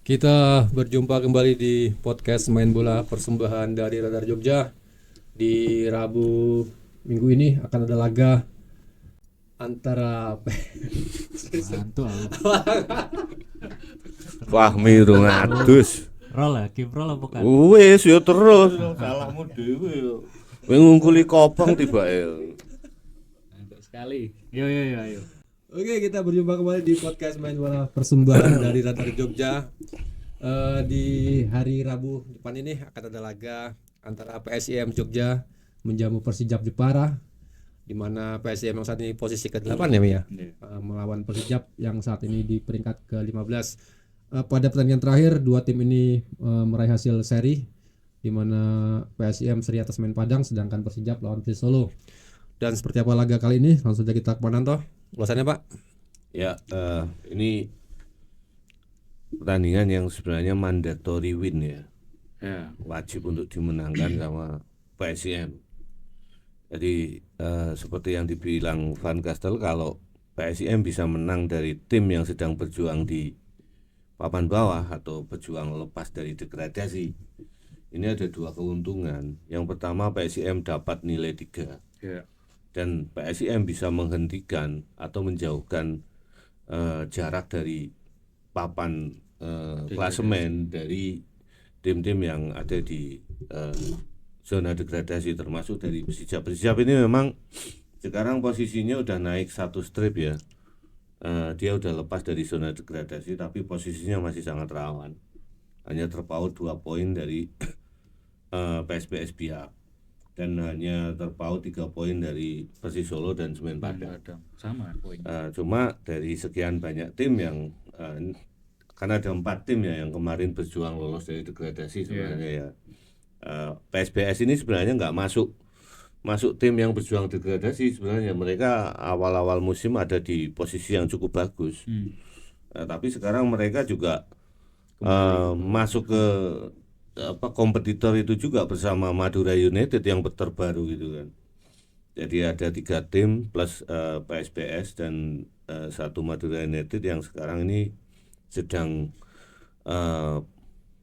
Kita berjumpa kembali di podcast Main Bola persembahan dari Radar Jogja. Di Rabu minggu ini akan ada laga antara Mantu aku. Fahmi 200. Roll ya, keep roll apa bukan? Wis yo terus salahmu dhewe yo. Kowe ngungkuli kopong tibake. Mantap sekali. Yo. Oke, kita berjumpa kembali di podcast Main Bola persembahan dari Radar Jogja. Di hari Rabu depan ini akan ada laga antara PSIM Jogja menjamu Persijap Jepara, di mana PSIM yang saat ini posisi ke-8 ya, Mi ya. Melawan Persijap yang saat ini di peringkat ke-15. Pada pertandingan terakhir dua tim ini meraih hasil seri, di mana PSIM seri atas main Padang sedangkan Persijap lawan Persis Solo. Dan seperti apa laga kali ini? Langsung saja kita ke Mananto. Ulasannya, Pak. Ya, ini pertandingan yang sebenarnya mandatory win ya. Wajib untuk dimenangkan sama PSIM. Jadi seperti yang dibilang Van Gastel, kalau PSIM bisa menang dari tim yang sedang berjuang di papan bawah atau berjuang lepas dari degradasi, ini ada dua keuntungan. Yang pertama, PSIM dapat nilai 3 dan PSIM bisa menghentikan atau menjauhkan jarak dari papan klasemen dari tim-tim yang ada di zona degradasi, termasuk dari Persijap. Persijap ini memang sekarang posisinya udah naik satu strip ya. Dia udah lepas dari zona degradasi, tapi posisinya masih sangat rawan. Hanya terpaut 2 poin dari PSBS Biak, dan hanya terpaut 3 poin dari Persis Solo dan Semen Padang. Sama poin. Cuma dari sekian banyak tim yang karena ada 4 tim ya yang kemarin berjuang lolos dari degradasi sebenarnya ya. PSBS ini sebenarnya nggak masuk tim yang berjuang degradasi. Sebenarnya mereka awal-awal musim ada di posisi yang cukup bagus. Tapi sekarang mereka juga masuk ke kompetitor itu juga bersama Madura United yang terbaru gitu kan. Jadi ada 3 tim plus PSBS dan 1 Madura United yang sekarang ini sedang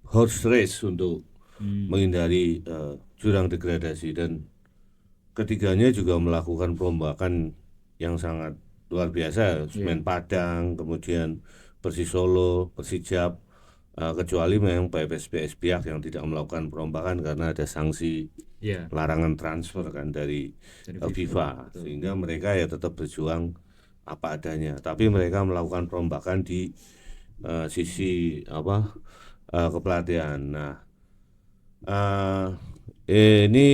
horse race untuk menghindari jurang degradasi, dan ketiganya juga melakukan perombakan yang sangat luar biasa. Semen Padang, kemudian Persis Solo, Persijap, kecuali memang PSBS Biak yang tidak melakukan perombakan karena ada sanksi larangan transfer kan dari FIFA. Sehingga mereka ya tetap berjuang apa adanya, tapi mereka melakukan perombakan di sisi kepelatihan. Nah, ini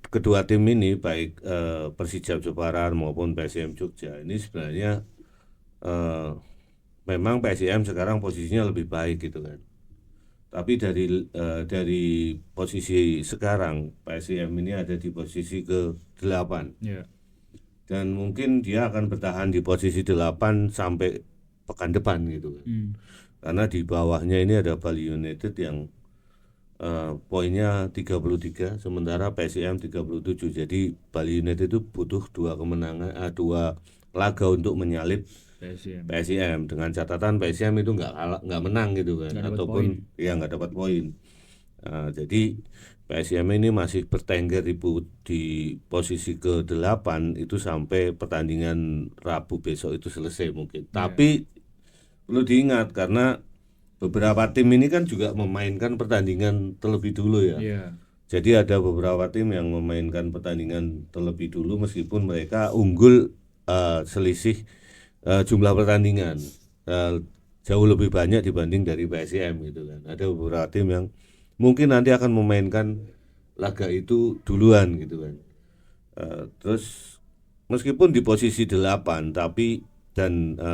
kedua tim ini baik Persijap Jepara maupun PSIM Jogja ini sebenarnya memang PSIM sekarang posisinya lebih baik gitu kan. Tapi dari posisi sekarang PSIM ini ada di posisi ke-8. Dan mungkin dia akan bertahan di posisi 8 sampai pekan depan gitu kan. Karena di bawahnya ini ada Bali United yang poinnya 33, sementara PSIM 37. Jadi Bali United itu butuh 2 laga untuk menyalip PSIM. Dengan catatan PSIM itu nggak menang gitu kan, ataupun nggak dapat poin. Jadi PSIM ini masih bertengger di posisi ke-8 itu sampai pertandingan Rabu besok itu selesai mungkin. Tapi perlu diingat karena beberapa tim ini kan juga memainkan pertandingan terlebih dulu ya. Jadi ada beberapa tim yang memainkan pertandingan terlebih dulu meskipun mereka unggul selisih jumlah pertandingan jauh lebih banyak dibanding dari PSIM gitu kan. Ada beberapa tim yang mungkin nanti akan memainkan laga itu duluan gitu kan. Terus meskipun di posisi 8 tapi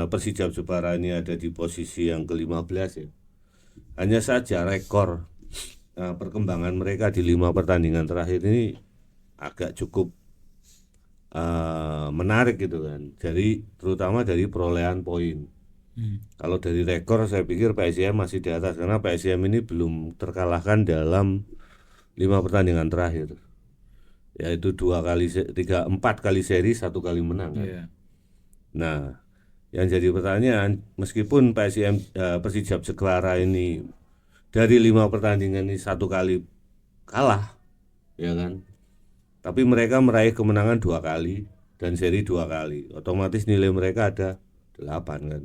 Persijap Jepara ini ada di posisi yang ke-15 ya. Hanya saja rekor perkembangan mereka di 5 pertandingan terakhir ini agak cukup menarik gitu kan. Jadi terutama dari perolehan poin. Kalau dari rekor saya pikir PSIM masih di atas karena PSIM ini belum terkalahkan dalam 5 pertandingan terakhir. Yaitu 4 kali seri, 1 kali menang kan. Nah, yang jadi pertanyaan, meskipun PSIM Persijap Jepara ini dari 5 pertandingan ini 1 kali kalah, ya kan? Tapi mereka meraih kemenangan 2 kali dan seri 2 kali. Otomatis nilai mereka ada 8 kan.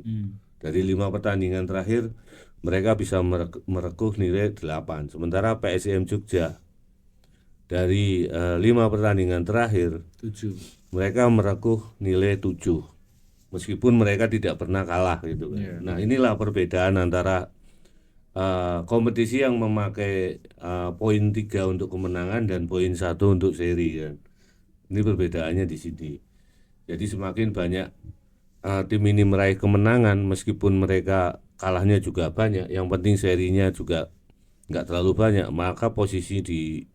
Dari 5 pertandingan terakhir mereka bisa merekuh nilai 8. Sementara PSIM Jogja dari 5 pertandingan terakhir 7. mereka merekuh nilai 7. Meskipun mereka tidak pernah kalah gitu kan. Nah, inilah perbedaan antara kompetisi yang memakai poin 3 untuk kemenangan dan poin 1 untuk seri kan. Ini perbedaannya di sini. Jadi semakin banyak tim ini meraih kemenangan meskipun mereka kalahnya juga banyak, yang penting serinya juga nggak terlalu banyak, maka posisi di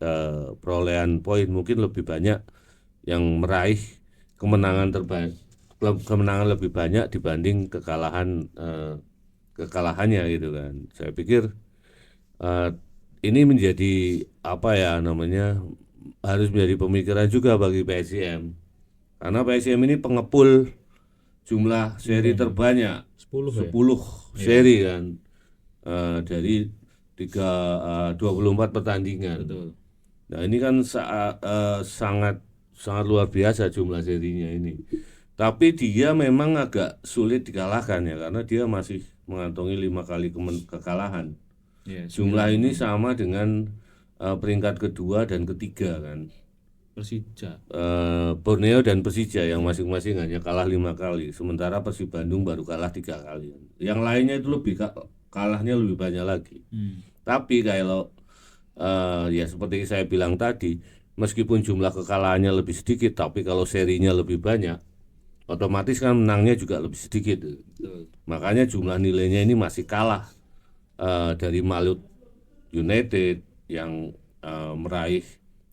perolehan poin mungkin lebih banyak yang meraih kemenangan lebih banyak dibanding kekalahannya gitu kan. Saya pikir ini menjadi harus menjadi pemikiran juga bagi PSIM, karena PSIM ini pengepul jumlah seri terbanyak 10 seri kan, dari 24 pertandingan. Betul. Nah ini kan sangat luar biasa jumlah serinya ini. Tapi dia memang agak sulit dikalahkan ya, karena dia masih mengantongi 5 kali kekalahan. Jumlah ini sama dengan peringkat kedua dan ketiga kan, Persija. Borneo dan Persija yang masing-masing hanya kalah 5 kali, sementara Persib Bandung baru kalah 3 kali. Yang lainnya itu kalahnya lebih banyak lagi. Tapi kalau ya seperti saya bilang tadi, meskipun jumlah kekalahannya lebih sedikit, tapi kalau serinya lebih banyak, otomatis kan menangnya juga lebih sedikit. Makanya jumlah nilainya ini masih kalah dari Malut United yang meraih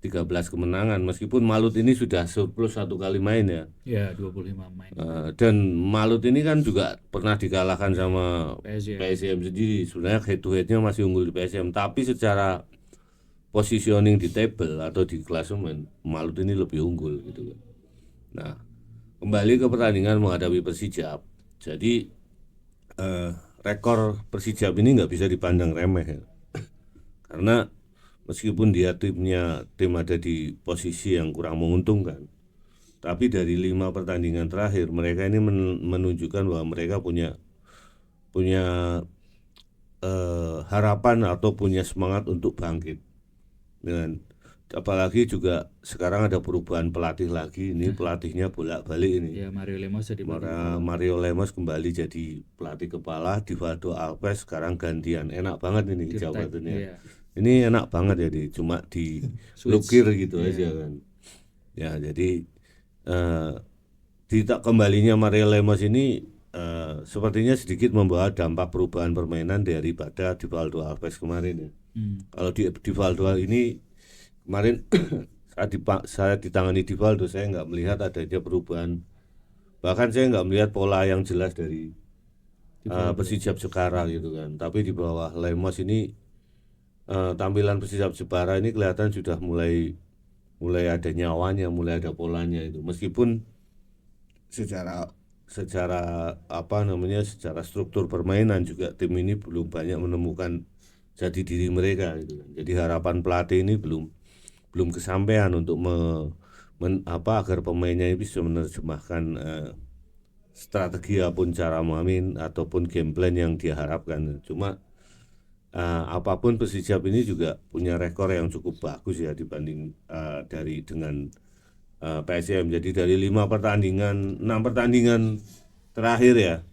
13 kemenangan, meskipun Malut ini sudah surplus 1 kali main ya. Ya, 25 main. Dan Malut ini kan juga pernah dikalahkan sama PSIM. PSIM sendiri. Sebenarnya head to headnya masih unggul di PSIM, tapi secara positioning di table atau di klasemen Malut ini lebih unggul gitu. Nah, kembali ke pertandingan menghadapi Persijap. Jadi rekor Persijap ini nggak bisa dipandang remeh ya. Karena meskipun dia tim ada di posisi yang kurang menguntungkan, tapi dari 5 pertandingan terakhir mereka ini menunjukkan bahwa mereka punya harapan atau punya semangat untuk bangkit. Dan apalagi juga sekarang ada perubahan pelatih lagi. Ini pelatihnya bolak-balik ini. Ya, Mario Lemos jadi Mario Lemos kembali jadi pelatih kepala. Divaldo Alves sekarang gantian. Enak banget ini jabatannya. Iya. Ini enak banget jadi cuma dilukir gitu aja kan. Ya jadi kembalinya Mario Lemos ini sepertinya sedikit membawa dampak perubahan permainan daripada Divaldo Alves kemarin ya. Kalau Divaldo ini kemarin saya ditangani Divaldo, saya nggak melihat adanya perubahan, bahkan saya nggak melihat pola yang jelas dari Persijap Jepara gitu kan. Tapi di bawah Lemos ini tampilan Persijap Jepara ini kelihatan sudah mulai ada nyawanya, mulai ada polanya itu. Meskipun secara secara struktur permainan juga tim ini belum banyak menemukan jati diri mereka gitu kan. Jadi harapan pelatih ini belum kesampaian untuk agar pemainnya ini bisa menerjemahkan strategi ataupun cara main ataupun game plan yang dia harapkan. Cuma apapun Persijap ini juga punya rekor yang cukup bagus ya dibanding dengan PSIM. Jadi dari 6 pertandingan terakhir ya,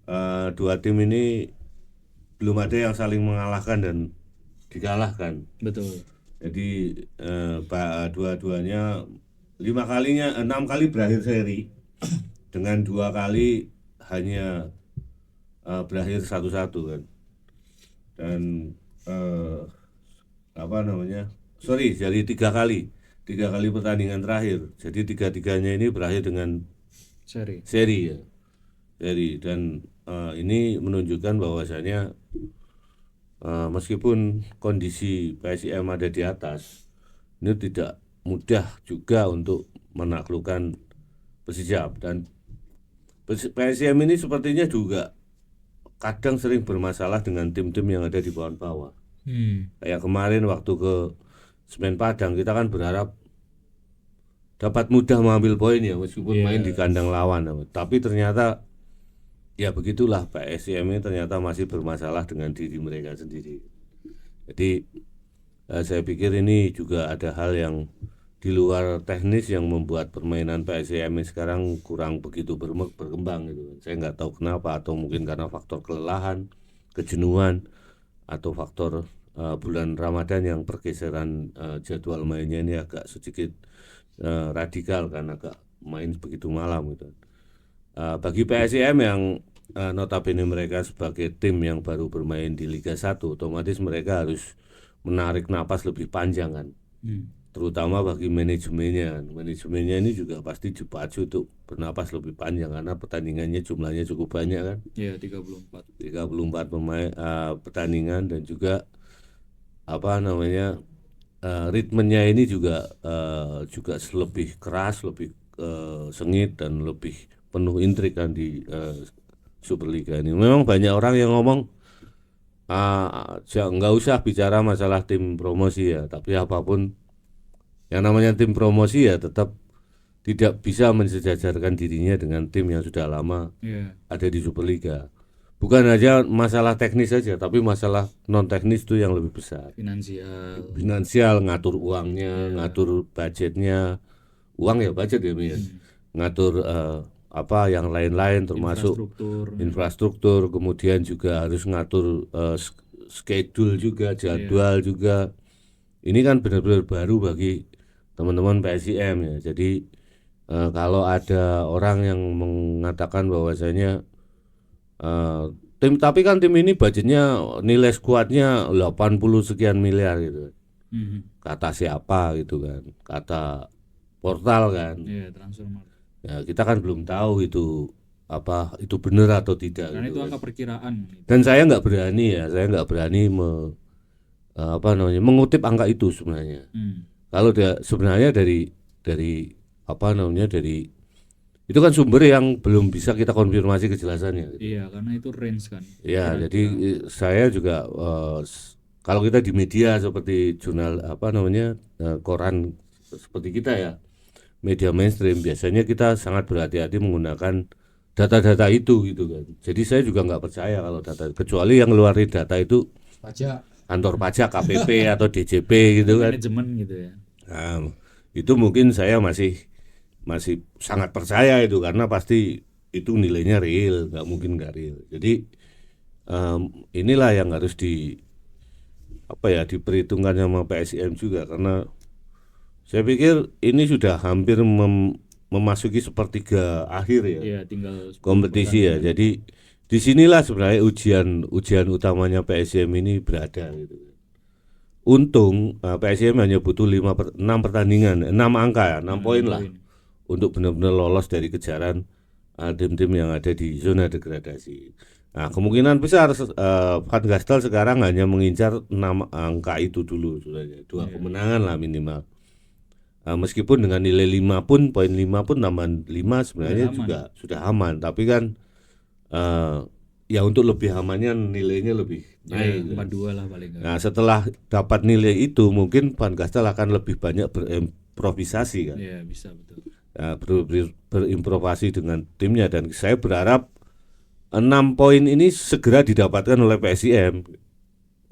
2 tim ini belum ada yang saling mengalahkan dan dikalahkan. Betul. Jadi dua-duanya 6 kali berakhir seri dengan 2 kali hanya berakhir 1-1 kan. Dan dari 3 kali pertandingan terakhir, jadi 3-3-nya ini berakhir dengan seri ya. Dan ini menunjukkan bahwasanya meskipun kondisi PSIM ada di atas, ini tidak mudah juga untuk menaklukkan Persijap. Dan PSIM ini sepertinya juga kadang sering bermasalah dengan tim-tim yang ada di bawah. Kayak kemarin waktu ke Semen Padang kita kan berharap dapat mudah mengambil poin ya meskipun main di kandang lawan, tapi ternyata ya begitulah, PSIM ini ternyata masih bermasalah dengan diri mereka sendiri. Jadi saya pikir ini juga ada hal yang di luar teknis yang membuat permainan PSIM ini sekarang kurang begitu berkembang gitu. Saya nggak tahu kenapa, atau mungkin karena faktor kelelahan, kejenuhan, atau faktor bulan Ramadan yang pergeseran jadwal mainnya ini agak sedikit radikal karena agak main begitu malam gitu. Bagi PSIM yang notabene mereka sebagai tim yang baru bermain di Liga 1, otomatis mereka harus menarik napas lebih panjang kan. Terutama bagi manajemennya ini juga pasti dipacu untuk bernapas lebih panjang karena pertandingannya jumlahnya cukup banyak kan. Iya, 34 pemain pertandingan, dan juga ritmenya ini juga lebih keras, lebih sengit, dan lebih penuh intrik kan di Superliga ini. Memang banyak orang yang ngomong nggak usah bicara masalah tim promosi ya, tapi apapun yang namanya tim promosi ya tetap tidak bisa mensejajarkan dirinya dengan tim yang sudah lama ada di Superliga. Bukan aja masalah teknis saja, tapi masalah non teknis itu yang lebih besar. Finansial, ngatur uangnya, ngatur budgetnya, uang ya budget ya, ngatur yang lain-lain termasuk infrastruktur, kemudian juga harus ngatur schedule juga, jadwal juga. Ini kan benar-benar baru bagi teman-teman PSIM ya. Jadi kalau ada orang yang mengatakan bahwasanya tapi kan tim ini budgetnya, nilai skuadnya 80 sekian miliar gitu. Kata siapa gitu kan, kata portal kan. Transfermarkt. Ya kita kan belum tahu itu benar atau tidak. Karena gitu itu angka perkiraan. Dan saya nggak berani mengutip angka itu sebenarnya. Kalau sebenarnya dari itu kan sumber yang belum bisa kita konfirmasi kejelasannya. Iya, karena itu range kan. Ya, jadi saya juga kalau kita di media seperti jurnal koran seperti kita ya, media mainstream, biasanya kita sangat berhati-hati menggunakan data-data itu gitu kan. Jadi saya juga nggak percaya kalau data, kecuali yang ngeluarin data itu kantor pajak, KPP atau DJP gitu kan. Manajemen gitu ya. Nah, itu mungkin saya masih sangat percaya itu, karena pasti itu nilainya real, nggak mungkin nggak real. Jadi inilah yang harus diperhitungkan sama PSIM juga, karena saya pikir ini sudah hampir memasuki sepertiga akhir ya. Iya, tinggal kompetisi ya. Jadi disinilah sebenarnya ujian utamanya PSIM ini berada gitu. Untung PSIM hanya butuh 6 pertandingan, 6 angka ya, 6 poin lah, untuk benar-benar lolos dari kejaran tim-tim yang ada di zona degradasi. Nah, kemungkinan besar Van Gastel sekarang hanya mengincar 6 angka itu dulu, sebenarnya 2 kemenangan lah minimal. Meskipun dengan nilai 5 pun, poin 5 pun, tambahan 5 sebenarnya juga sudah aman, tapi kan ya untuk lebih amannya nilainya lebih naik. 42 lah paling enggak. Nah, setelah dapat nilai itu mungkin Van Gastel akan lebih banyak berimprovisasi kan. Iya, bisa, betul. Nah, berimprovisasi dengan timnya, dan saya berharap 6 poin ini segera didapatkan oleh PSIM.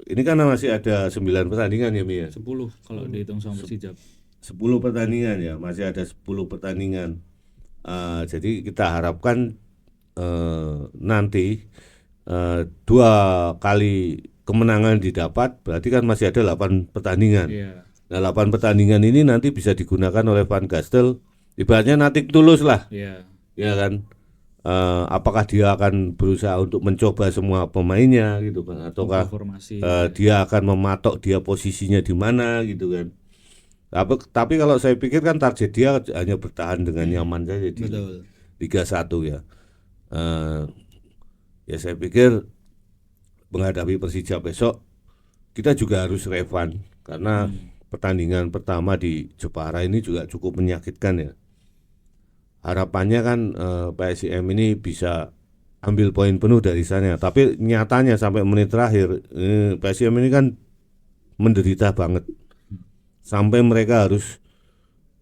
Ini kan masih ada 9 pertandingan ya, Mia. 10 kalau dihitung sama Persijap. 10 pertandingan ya, masih ada 10 pertandingan. Jadi kita harapkan nanti 2 kali kemenangan didapat, berarti kan masih ada 8 pertandingan. Nah, 8 pertandingan ini nanti bisa digunakan oleh Van Gastel, ibaratnya natik tulus lah. Ya kan, apakah dia akan berusaha untuk mencoba semua pemainnya gitu kan, ataukah dia akan mematok dia posisinya di mana gitu kan. Tapi kalau saya pikir kan target dia hanya bertahan dengan nyaman saja di Liga 1 ya. Ya saya pikir menghadapi Persija besok kita juga harus relevan, karena pertandingan pertama di Jepara ini juga cukup menyakitkan ya. Harapannya kan PSIM ini bisa ambil poin penuh dari sana. Tapi nyatanya sampai menit terakhir PSM ini kan menderita banget. Sampai mereka harus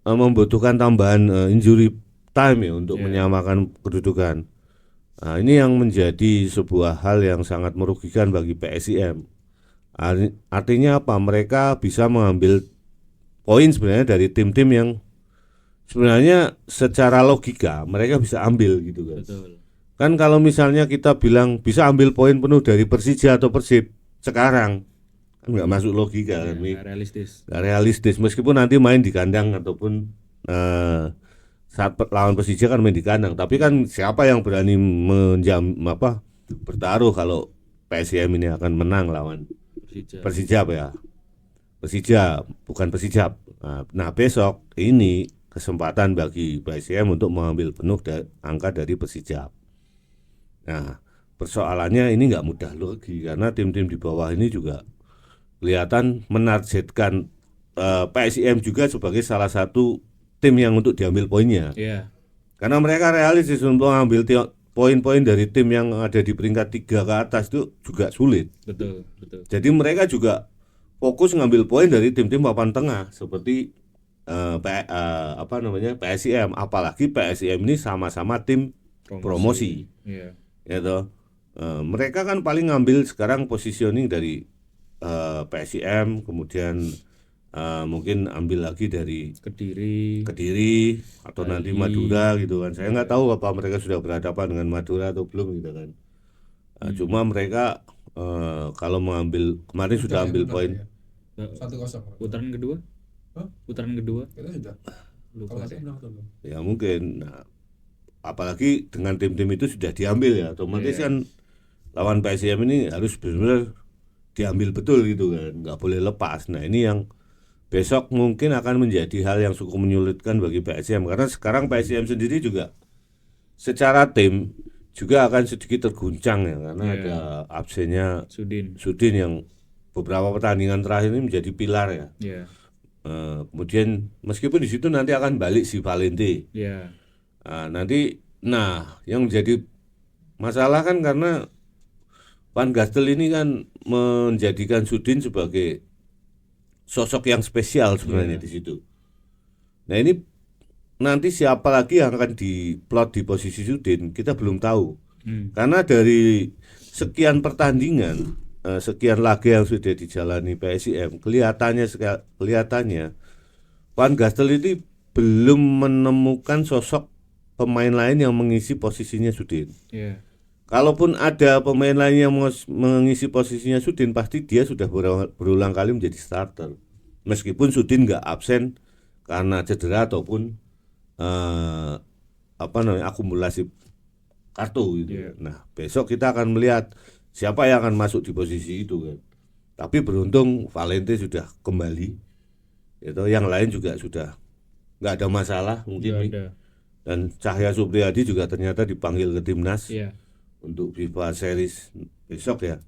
membutuhkan tambahan injury time ya untuk menyamakan kedudukan. Nah, ini yang menjadi sebuah hal yang sangat merugikan bagi PSIM. Artinya apa? Mereka bisa mengambil poin sebenarnya dari tim-tim yang sebenarnya secara logika mereka bisa ambil gitu kan. Betul. Kan kalau misalnya kita bilang bisa ambil poin penuh dari Persija atau Persib sekarang kan nggak masuk logika kan, Nggak realistis. nggak realistis. Meskipun nanti main di kandang ataupun saat lawan Persija kan main di kandang, tapi kan siapa yang berani bertaruh kalau PSM ini akan menang lawan Persija ya? Persija bukan Persijap. Nah besok ini kesempatan bagi PSM untuk mengambil penuh angka dari Persijap. Nah persoalannya ini nggak mudah lagi karena tim-tim di bawah ini juga kelihatan menargetkan PSIM juga sebagai salah satu tim yang untuk diambil poinnya. Karena mereka realistis untuk mengambil poin-poin dari tim yang ada di peringkat 3 ke atas itu juga sulit. Betul. Jadi mereka juga fokus ngambil poin dari tim-tim papan tengah seperti PSIM. Apalagi PSIM ini sama-sama tim promosi. Gitu. Mereka kan paling ngambil sekarang positioning dari PSIM, kemudian mungkin ambil lagi dari Kediri atau nanti Madura gitu kan. Saya nggak tahu apa mereka sudah berhadapan dengan Madura atau belum gitu kan. Cuma mereka kalau mengambil kemarin sudah ambil poin 1-0. Putaran kedua? Putaran kedua? Kita sudah. Lupa deh. Ya mungkin. Nah, apalagi dengan tim-tim itu sudah diambil ya, otomatis kan lawan PSM ini harus benar-benar diambil betul gitu kan, nggak boleh lepas. Nah ini yang besok mungkin akan menjadi hal yang cukup menyulitkan bagi PSM karena sekarang PSM sendiri juga secara tim juga akan sedikit terguncang ya karena ada absennya Sudin yang beberapa pertandingan terakhir ini menjadi pilar ya. Kemudian meskipun di situ nanti akan balik si Valente. Nah yang menjadi masalah kan karena Van Gastel ini kan menjadikan Sudin sebagai sosok yang spesial sebenarnya di situ. Nah ini nanti siapa lagi yang akan diplot di posisi Sudin kita belum tahu. Karena dari sekian pertandingan, sekian laga yang sudah dijalani PSIM, kelihatannya Van Gastel ini belum menemukan sosok pemain lain yang mengisi posisinya Sudin. Kalaupun ada pemain lain yang mengisi posisinya Sudin, pasti dia sudah berulang kali menjadi starter. Meskipun Sudin nggak absen karena cedera ataupun akumulasi kartu gitu. Nah, besok kita akan melihat siapa yang akan masuk di posisi itu kan. Tapi beruntung Valente sudah kembali. Itu yang lain juga sudah nggak ada masalah mungkin. Dan Cahya Supriyadi juga ternyata dipanggil ke timnas. Untuk FIFA Series besok ya,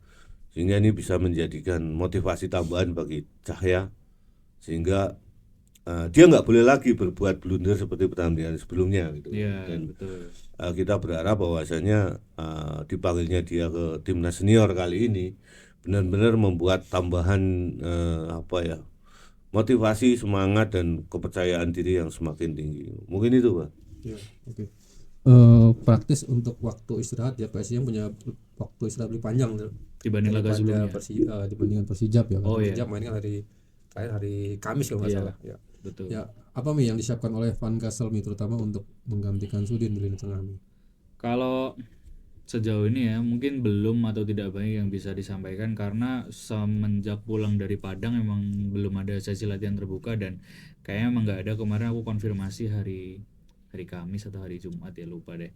sehingga ini bisa menjadikan motivasi tambahan bagi Cahya sehingga dia nggak boleh lagi berbuat blunder seperti pertandingan sebelumnya gitu. Dan kita berharap bahwasanya dipanggilnya dia ke timnas senior kali ini benar-benar membuat tambahan motivasi, semangat dan kepercayaan diri yang semakin tinggi. Mungkin itu Pak. Praktis untuk waktu istirahat ya PSM punya waktu istirahat lebih panjang dibanding laga sebelumnya dibandingkan Persijap ya. Persijap main kan hari Kamis kalau nggak salah ya. Betul. Ya apa yang disiapkan oleh Van Gastel terutama untuk menggantikan Sudin di lini tengah Mi? Kalau sejauh ini ya mungkin belum atau tidak banyak yang bisa disampaikan karena semenjak pulang dari Padang emang belum ada sesi latihan terbuka dan kayaknya emang nggak ada. Kemarin aku konfirmasi hari Kamis atau hari Jumat ya lupa deh,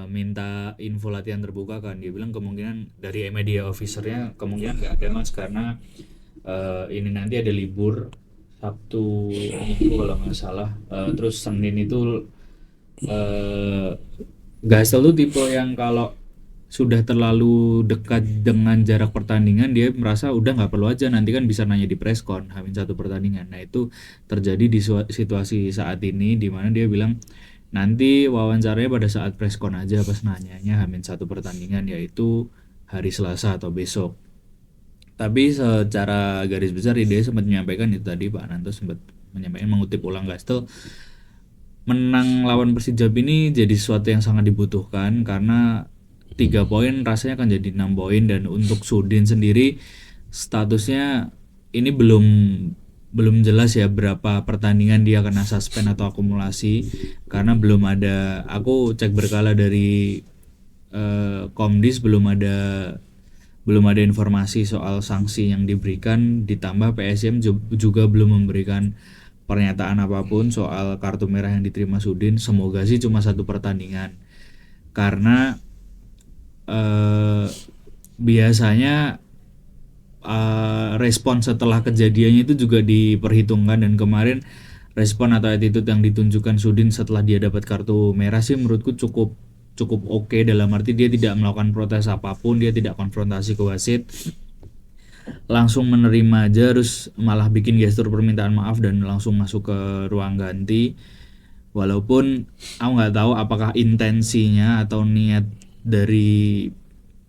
minta info latihan terbuka kan, dia bilang kemungkinan dari media officernya kemungkinan nggak ada mas karena ini nanti ada libur Sabtu Minggu kalau nggak salah, terus Senin itu Gastel tuh tipe yang kalau sudah terlalu dekat dengan jarak pertandingan dia merasa udah nggak perlu aja, nanti kan bisa nanya di preskon H-1 pertandingan. Nah itu terjadi di situasi saat ini di mana dia bilang Nanti wawancaranya pada saat preskon aja pas nanyanya H-1 pertandingan, yaitu hari Selasa atau besok. Tapi secara garis besar dia sempat menyampaikan itu tadi, Pak Ananto sempat menyampaikan, mengutip ulang Gastel, menang lawan Persijap ini jadi sesuatu yang sangat dibutuhkan karena 3 poin rasanya akan jadi 6 poin. Dan untuk Sudin sendiri statusnya ini belum jelas ya berapa pertandingan dia kena suspend atau akumulasi, karena belum ada, aku cek berkala dari Komdis belum ada informasi soal sanksi yang diberikan, ditambah PSM juga belum memberikan pernyataan apapun soal kartu merah yang diterima Sudin. Semoga sih cuma 1 pertandingan, karena biasanya respon setelah kejadiannya itu juga diperhitungkan, dan kemarin respon atau attitude yang ditunjukkan Sudin setelah dia dapat kartu merah sih menurutku cukup oke, dalam arti dia tidak melakukan protes apapun, dia tidak konfrontasi ke wasit, langsung menerima aja, terus malah bikin gestur permintaan maaf dan langsung masuk ke ruang ganti. Walaupun aku nggak tahu apakah intensinya atau niat dari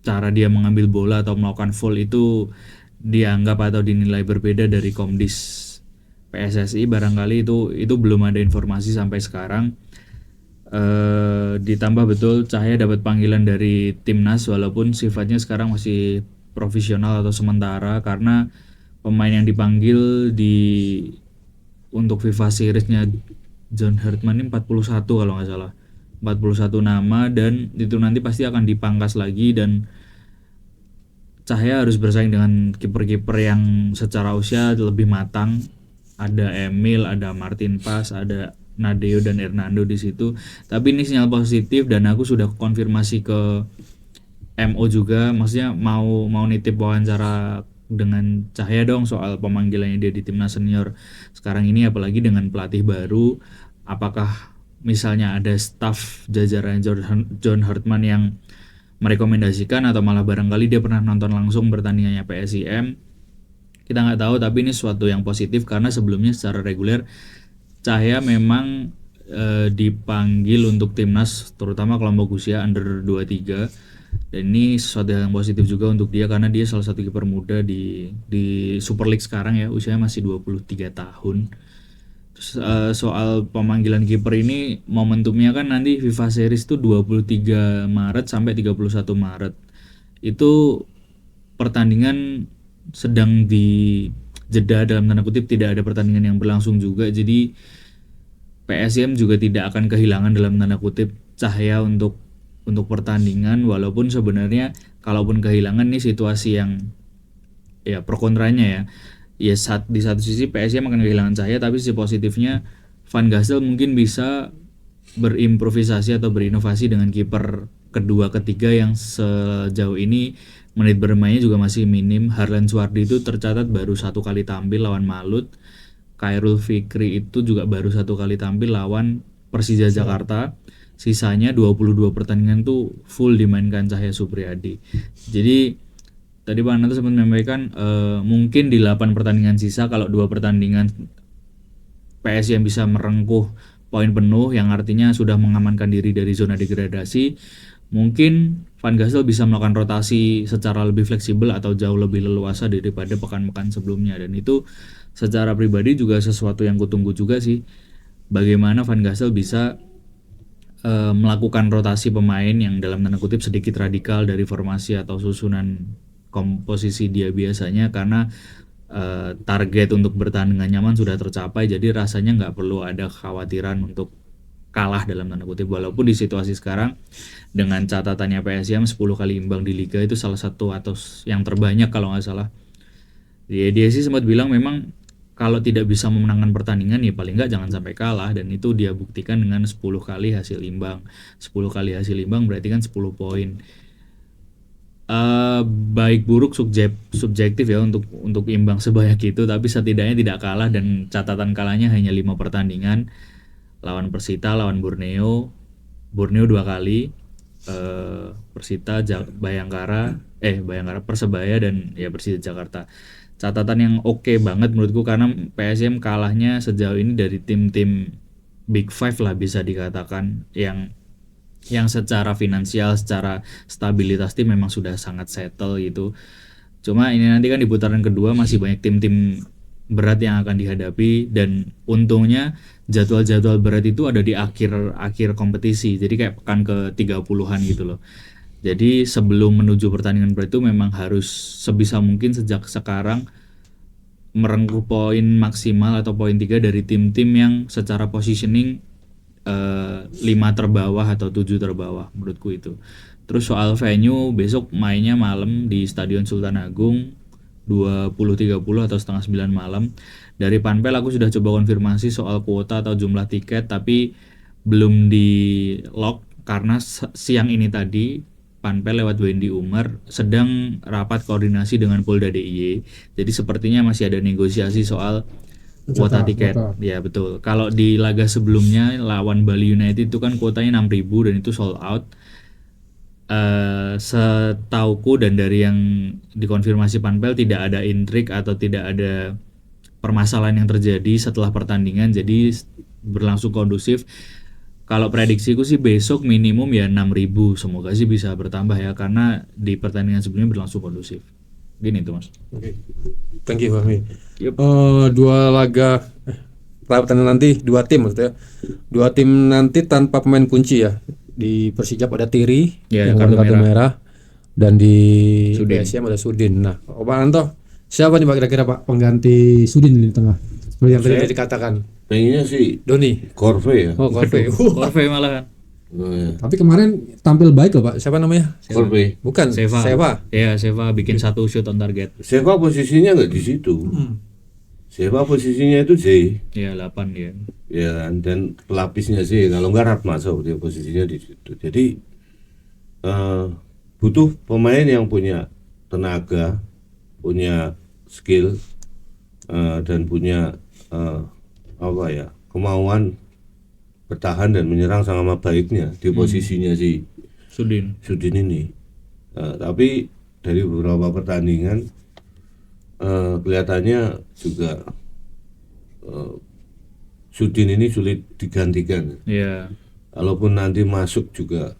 cara dia mengambil bola atau melakukan foul itu dianggap atau dinilai berbeda dari Komdis PSSI, barangkali itu belum ada informasi sampai sekarang. Ditambah betul Cahaya dapat panggilan dari timnas, walaupun sifatnya sekarang masih profesional atau sementara, karena pemain yang dipanggil untuk FIFA Series-nya John Hartman ini 41 kalau nggak salah, 41 nama, dan itu nanti pasti akan dipangkas lagi. Dan Cahaya harus bersaing dengan kiper-kiper yang secara usia lebih matang. Ada Emil, ada Martin Pas, ada Nadeo dan Hernando di situ. Tapi ini sinyal positif, dan aku sudah konfirmasi ke MO juga, maksudnya mau nitip wawancara dengan Cahaya dong soal pemanggilannya dia di timnas senior sekarang ini, apalagi dengan pelatih baru. Apakah misalnya ada staf jajaran John Hartman yang merekomendasikan, atau malah barangkali dia pernah nonton langsung pertandingannya PSIM, kita nggak tahu. Tapi ini sesuatu yang positif, karena sebelumnya secara reguler Cahaya memang dipanggil untuk timnas, terutama kelompok usia under 23, dan ini sesuatu yang positif juga untuk dia, karena dia salah satu kiper muda di Super League sekarang ya, usianya masih 23 tahun. Terus, soal pemanggilan kiper ini momentumnya kan nanti FIFA Series itu 23 Maret sampai 31 Maret. Itu pertandingan sedang di jeda dalam tanda kutip, tidak ada pertandingan yang berlangsung juga. Jadi PSM juga tidak akan kehilangan dalam tanda kutip Cahaya untuk pertandingan, walaupun sebenarnya kalaupun kehilangan nih situasi yang ya pro kontranya ya. Ya di satu sisi PSM akan kehilangan Cahaya, tapi sisi positifnya Van Gastel mungkin bisa berimprovisasi atau berinovasi dengan kiper kedua ketiga yang sejauh ini menit bermainnya juga masih minim. Harlan Suwardi itu tercatat baru 1 kali tampil lawan Malut. Khairul Fikri itu juga baru 1 kali tampil lawan Persija Jakarta. Sisanya 22 pertandingan tuh full dimainkan Cahaya Supriyadi. Jadi tadi Pak Ananto sempat menyampaikan mungkin di 8 pertandingan sisa, kalau 2 pertandingan PSM bisa merengkuh poin penuh, yang artinya sudah mengamankan diri dari zona degradasi, mungkin Van Gastel bisa melakukan rotasi secara lebih fleksibel atau jauh lebih leluasa daripada pekan-pekan sebelumnya. Dan itu secara pribadi juga sesuatu yang kutunggu juga sih, bagaimana Van Gastel bisa melakukan rotasi pemain yang dalam tanda kutip sedikit radikal dari formasi atau susunan komposisi dia biasanya, karena target untuk bertahan dengan nyaman sudah tercapai. Jadi rasanya nggak perlu ada kekhawatiran untuk kalah dalam tanda kutip, walaupun di situasi sekarang dengan catatannya PSM 10 kali imbang di Liga itu salah satu atau yang terbanyak kalau nggak salah. Dia sih sempat bilang memang kalau tidak bisa memenangkan pertandingan ya paling nggak jangan sampai kalah, dan itu dia buktikan dengan 10 kali hasil imbang. 10 kali hasil imbang berarti kan 10 poin. Baik buruk subjektif ya untuk imbang sebanyak itu, tapi setidaknya tidak kalah, dan catatan kalahnya hanya 5 pertandingan lawan Persita, lawan Borneo 2 kali, Persita, Bayangkara, Persebaya, dan ya Persija Jakarta. Catatan yang oke banget menurutku, karena PSM kalahnya sejauh ini dari tim-tim big five lah bisa dikatakan, yang secara finansial, secara stabilitas tim memang sudah sangat settle gitu. Cuma ini nanti kan di putaran kedua masih banyak tim-tim berat yang akan dihadapi, dan untungnya jadwal-jadwal berat itu ada di akhir kompetisi. Jadi kayak pekan ke-30-an gitu loh. Jadi sebelum menuju pertandingan berat itu memang harus sebisa mungkin sejak sekarang merengkuh poin maksimal atau poin 3 dari tim-tim yang secara positioning 5 terbawah atau 7 terbawah menurutku itu. Terus soal venue, besok mainnya malam di Stadion Sultan Agung 20.30 atau setengah 9 malam. Dari Panpel aku sudah coba konfirmasi soal kuota atau jumlah tiket, tapi belum di lock karena siang ini tadi Panpel lewat Wendy Umar sedang rapat koordinasi dengan Polda DIY. Jadi sepertinya masih ada negosiasi soal kuota tiket. Ya betul. Kalau di laga sebelumnya lawan Bali United itu kan kuotanya 6.000 dan itu sold out. Setauku dan dari yang dikonfirmasi Panpel tidak ada intrik atau tidak ada permasalahan yang terjadi setelah pertandingan, jadi berlangsung kondusif. Kalau prediksiku sih besok minimum ya 6.000, semoga sih bisa bertambah ya karena di pertandingan sebelumnya berlangsung kondusif. Gini tuh Mas. Oke. Thank you Fahmi. Yep. Dua laga pertandingan nanti dua tim maksudnya. Dua tim nanti tanpa pemain kunci ya. Di Persijap ada Tiri Ya, yang kartu kartu merah, dan di Sudin. PSM ada Sudin. Nah, Pak Anto, siapa nih Pak kira-kira Pak pengganti Sudin di tengah? Seperti yang tadi dikatakan. pengennya sih Doni. Corve ya. Oh, Corve. Corve malahan. Oh, ya. Tapi kemarin tampil baik loh Pak. Siapa namanya? Corve. Bukan. Seva. Seva. Ya, Seva bikin satu shoot on target. Seva posisinya nggak di situ. Seva posisinya itu J. Ya 8 ya. Ya kan, dan pelapisnya sih kalau nggak Ratmaso dia posisinya di situ. Jadi butuh pemain yang punya tenaga, punya skill, dan punya apa ya, kemauan bertahan dan menyerang sama baiknya di posisinya si Sudin. Sudin ini. Tapi dari beberapa pertandingan kelihatannya juga Sudin ini sulit digantikan. Ya. Kalaupun nanti masuk juga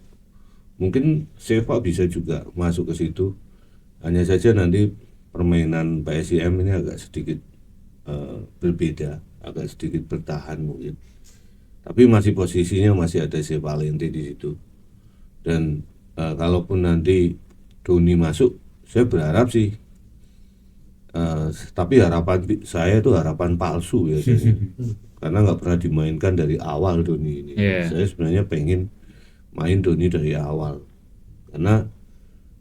mungkin Seva bisa juga masuk ke situ. Hanya saja nanti permainan PSIM ini agak sedikit berbeda, agak sedikit bertahan mungkin. Tapi masih posisinya masih ada Valente di situ. Dan kalaupun nanti Doni masuk, saya berharap sih. Tapi harapan saya itu harapan palsu ya. Karena nggak pernah dimainkan dari awal Doni ini. Yeah. Saya sebenarnya pengen main Doni dari awal karena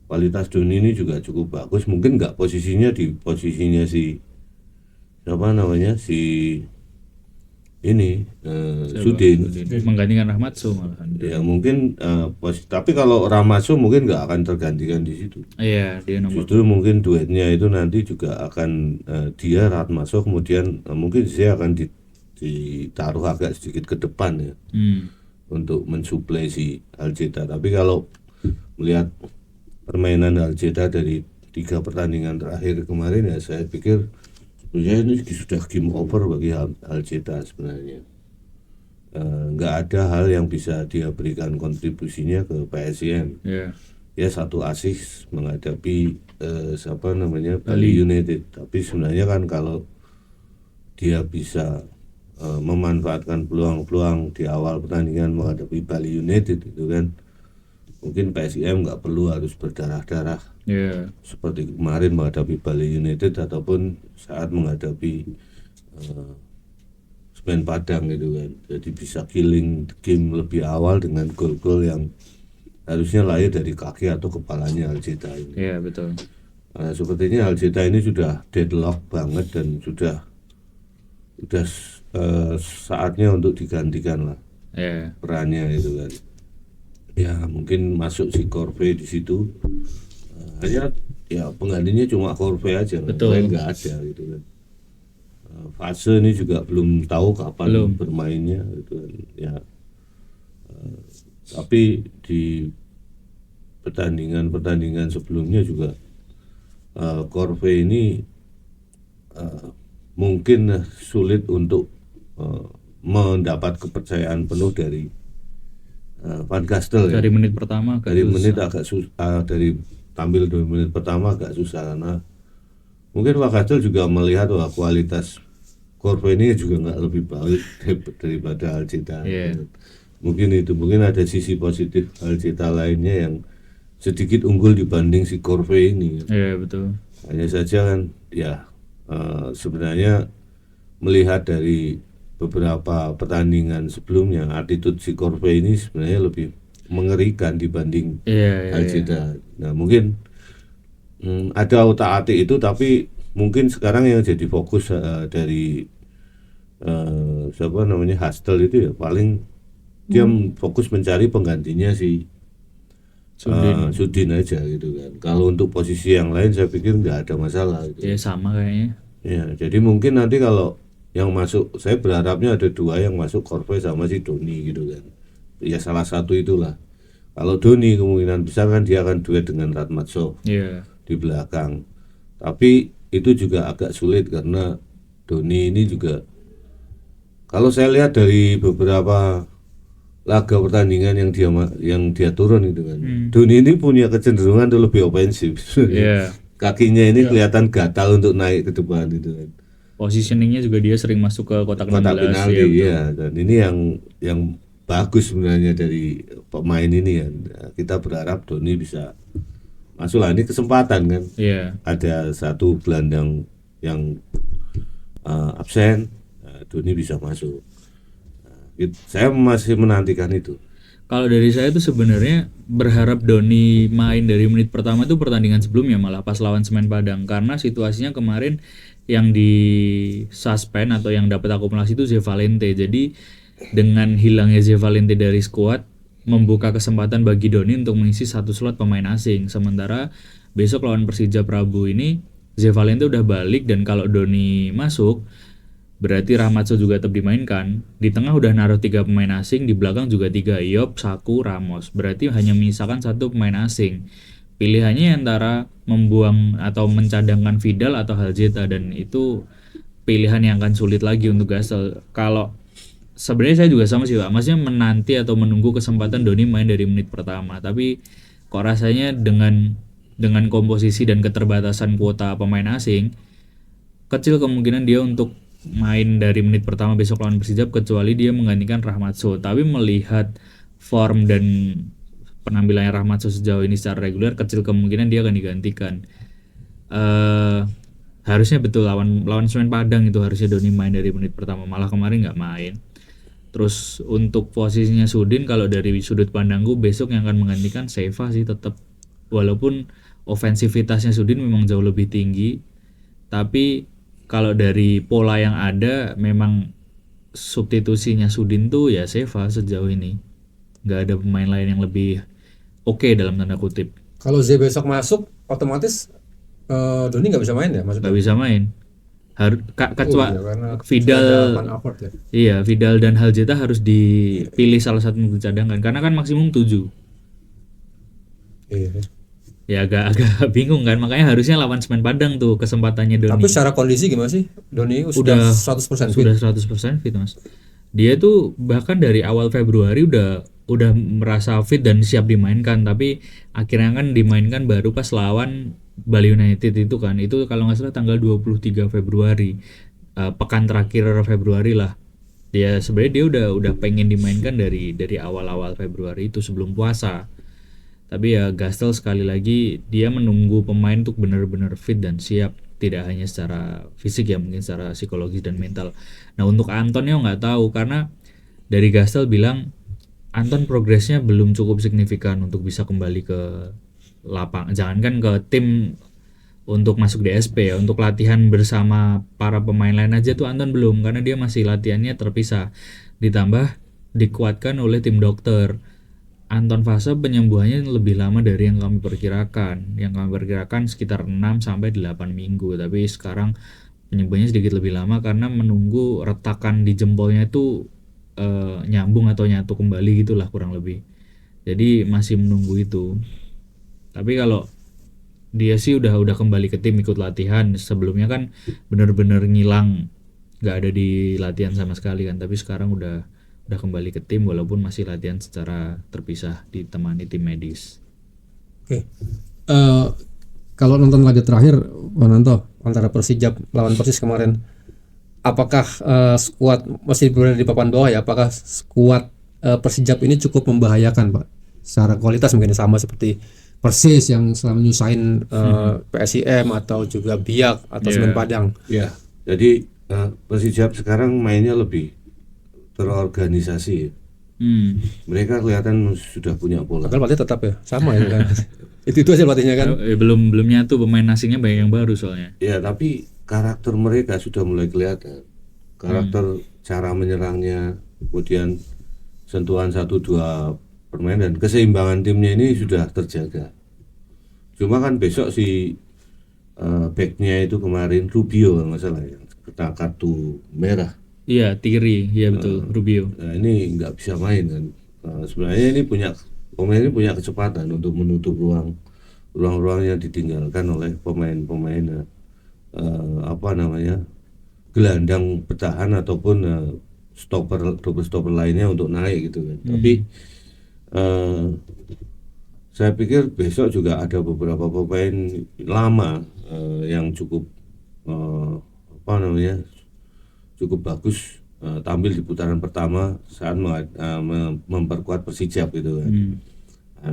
kualitas Doni ini juga cukup bagus. Mungkin nggak posisinya di posisinya si siapa namanya si ini Sudin Menggantikan Rahmatso malahan. ya mungkin tapi kalau Ramaso mungkin nggak akan tergantikan di situ. Iya, dia nomor. Justru mungkin duetnya itu nanti juga akan dia Ratmaso kemudian mungkin saya akan ditaruh agak sedikit ke depan ya untuk mensuplai si Aljeta. Tapi kalau melihat permainan Aljeta dari 3 pertandingan terakhir kemarin ya saya pikir sebenarnya ini sudah game over bagi Aljeta sebenarnya. Nggak ada hal yang bisa dia berikan kontribusinya ke PSIM. Yeah. Ya satu asis menghadapi siapa namanya Bali United. Tapi sebenarnya kan kalau dia bisa memanfaatkan peluang-peluang di awal pertandingan menghadapi Bali United itu kan mungkin PSIM nggak perlu harus berdarah-darah seperti kemarin menghadapi Bali United ataupun saat menghadapi Semen Padang gitu kan. Jadi bisa killing game lebih awal dengan gol-gol yang harusnya lahir dari kaki atau kepalanya Aljeta ini. Iya, betul. Sepertinya Aljeta ini sudah deadlock banget dan sudah saatnya untuk digantikan lah perannya itu kan. Ya mungkin masuk si Corve di situ. Hanya ya penggantinya cuma Corve aja, lain nggak ada gitu kan. Fase ini juga belum tahu kapan bermainnya gitu kan. Ya tapi di pertandingan sebelumnya juga Corve ini mungkin sulit untuk mendapat kepercayaan penuh dari Van Gastel ya. Dari menit pertama Dari menit agak susah, dari tampil 2 menit pertama agak susah karena mungkin Van Gastel juga melihat bahwa kualitas Corve ini juga nggak lebih baik daripada Alceta. Mungkin itu, mungkin ada sisi positif Alceta lainnya yang sedikit unggul dibanding si Corve ini. Iya betul. Hanya saja kan ya sebenarnya melihat dari beberapa pertandingan sebelumnya, attitude si Corve ini sebenarnya lebih mengerikan dibanding Alceta. Nah mungkin ada otak-atik itu, tapi mungkin sekarang yang jadi fokus dari siapa namanya Hastel itu ya paling dia fokus mencari penggantinya si Sudin aja gitu kan. Kalau untuk posisi yang lain saya pikir nggak ada masalah gitu. Ya sama kayaknya. Ya jadi mungkin nanti kalau yang masuk, saya berharapnya ada 2 yang masuk, Corve sama si Doni gitu kan. Ya salah satu itulah. Kalau Doni kemungkinan besar kan dia akan duet dengan Ratmatso di belakang. Tapi itu juga agak sulit karena Doni ini juga, kalau saya lihat dari beberapa laga pertandingan yang dia turun gitu kan, Doni ini punya kecenderungan untuk lebih ofensif. Kakinya ini kelihatan gatal untuk naik ke depan gitu kan. Positioningnya juga dia sering masuk ke kotak penalti ya, dan ini yang bagus sebenarnya dari pemain ini ya. Kita berharap Doni bisa masuk lah, ini kesempatan kan. Ada satu gelandang yang absen, Doni bisa masuk. Saya masih menantikan itu. Kalau dari saya tuh sebenarnya berharap Doni main dari menit pertama itu pertandingan sebelumnya, malah pas lawan Semen Padang, karena situasinya kemarin yang di suspend atau yang dapat akumulasi itu Ze Valente. Jadi dengan hilangnya Ze Valente dari skuad membuka kesempatan bagi Doni untuk mengisi satu slot pemain asing. Sementara besok lawan Persija Prabu ini Ze Valente udah balik, dan kalau Doni masuk berarti Rahmatso juga tetap dimainkan. Di tengah udah naruh 3 pemain asing, di belakang juga 3, Iop, Saku, Ramos. Berarti hanya menyisakan 1 pemain asing. Pilihannya antara membuang atau mencadangkan Vidal atau Alceta, dan itu pilihan yang akan sulit lagi untuk Gastel. Kalau sebenarnya saya juga sama sih Pak, maksudnya menanti atau menunggu kesempatan Doni main dari menit pertama, tapi kok rasanya dengan komposisi dan keterbatasan kuota pemain asing, kecil kemungkinan dia untuk main dari menit pertama besok lawan Persija, kecuali dia menggantikan Rahmatso. Tapi melihat form dan penampilannya Rahmatso sejauh ini secara reguler, kecil kemungkinan dia akan digantikan. Harusnya betul lawan Semen Padang itu harusnya Doni main dari menit pertama, malah kemarin nggak main. Terus untuk posisinya Sudin, kalau dari sudut pandangku besok yang akan menggantikan Seva sih tetap, walaupun ofensivitasnya Sudin memang jauh lebih tinggi, tapi kalau dari pola yang ada memang substitusinya Sudin tuh ya Seva sejauh ini. Nggak ada pemain lain yang lebih oke dalam tanda kutip. Kalau Z besok masuk, otomatis Doni nggak bisa main ya? Maksudnya? Nggak bisa main. Kecuali Vidal, ya? Iya, Vidal dan Alceta harus dipilih salah satu untuk cadangan, karena kan maksimum 7. Iya. Ya agak bingung kan, makanya harusnya lawan Semen Padang tuh kesempatannya Doni. Tapi secara kondisi gimana sih? Doni sudah 100% fit. Sudah 100% fit Mas. Dia tuh bahkan dari awal Februari udah merasa fit dan siap dimainkan, tapi akhirnya kan dimainkan baru pas lawan Bali United itu kan. Itu kalau nggak salah tanggal 23 Februari. Pekan terakhir Februari lah. Dia sebenarnya dia udah pengen dimainkan dari awal-awal Februari itu sebelum puasa. Tapi ya Gastel sekali lagi dia menunggu pemain untuk benar-benar fit dan siap, tidak hanya secara fisik ya, mungkin secara psikologis dan mental. Nah untuk Anton ya nggak tahu, karena dari Gastel bilang Anton progresnya belum cukup signifikan untuk bisa kembali ke lapang, jangankan ke tim untuk masuk DSP ya, untuk latihan bersama para pemain lain aja tuh Anton belum, karena dia masih latihannya terpisah, ditambah dikuatkan oleh tim dokter. Anton fase penyembuhannya lebih lama dari yang kami perkirakan. Yang kami perkirakan sekitar 6 sampai 8 minggu, tapi sekarang penyembuhannya sedikit lebih lama karena menunggu retakan di jempolnya itu nyambung atau nyatu kembali gitulah kurang lebih. Jadi masih menunggu itu. Tapi kalau dia sih udah kembali ke tim ikut latihan. Sebelumnya kan benar-benar ngilang nggak ada di latihan sama sekali kan, tapi sekarang udah kembali ke tim walaupun masih latihan secara terpisah ditemani tim medis. Oke. Kalau nonton laga terakhir, Nanto, antara Persijap lawan Persis kemarin, apakah skuad masih berada di papan bawah ya? Apakah skuad Persijap ini cukup membahayakan, Pak? Secara kualitas mungkin sama seperti Persis yang selama nyusahin PSIM atau juga Biak atau Semen Padang. Ya, jadi Persijap sekarang mainnya lebih terorganisasi. Mereka kelihatan sudah punya pola. Padahal pelatih tetap ya sama ya kan. itu aja pelatihnya kan. Belum nyatu, pemain asingnya banyak yang baru soalnya. Ya, tapi karakter mereka sudah mulai kelihatan. Karakter cara menyerangnya, kemudian sentuhan 1-2 permainan dan keseimbangan timnya ini sudah terjaga. Cuma kan besok si backnya itu kemarin Rubio kalau nggak salah yang kena kartu merah. Iya, Tiri, iya betul, Rubio. Nah, ini nggak bisa main kan. Sebenarnya ini pemain ini punya kecepatan untuk menutup ruang-ruang yang ditinggalkan oleh pemain-pemain gelandang bertahan ataupun double stopper lainnya untuk naik gitu kan. Tapi saya pikir besok juga ada beberapa pemain lama yang cukup cukup bagus tampil di putaran pertama saat memperkuat Persijap gitu kan.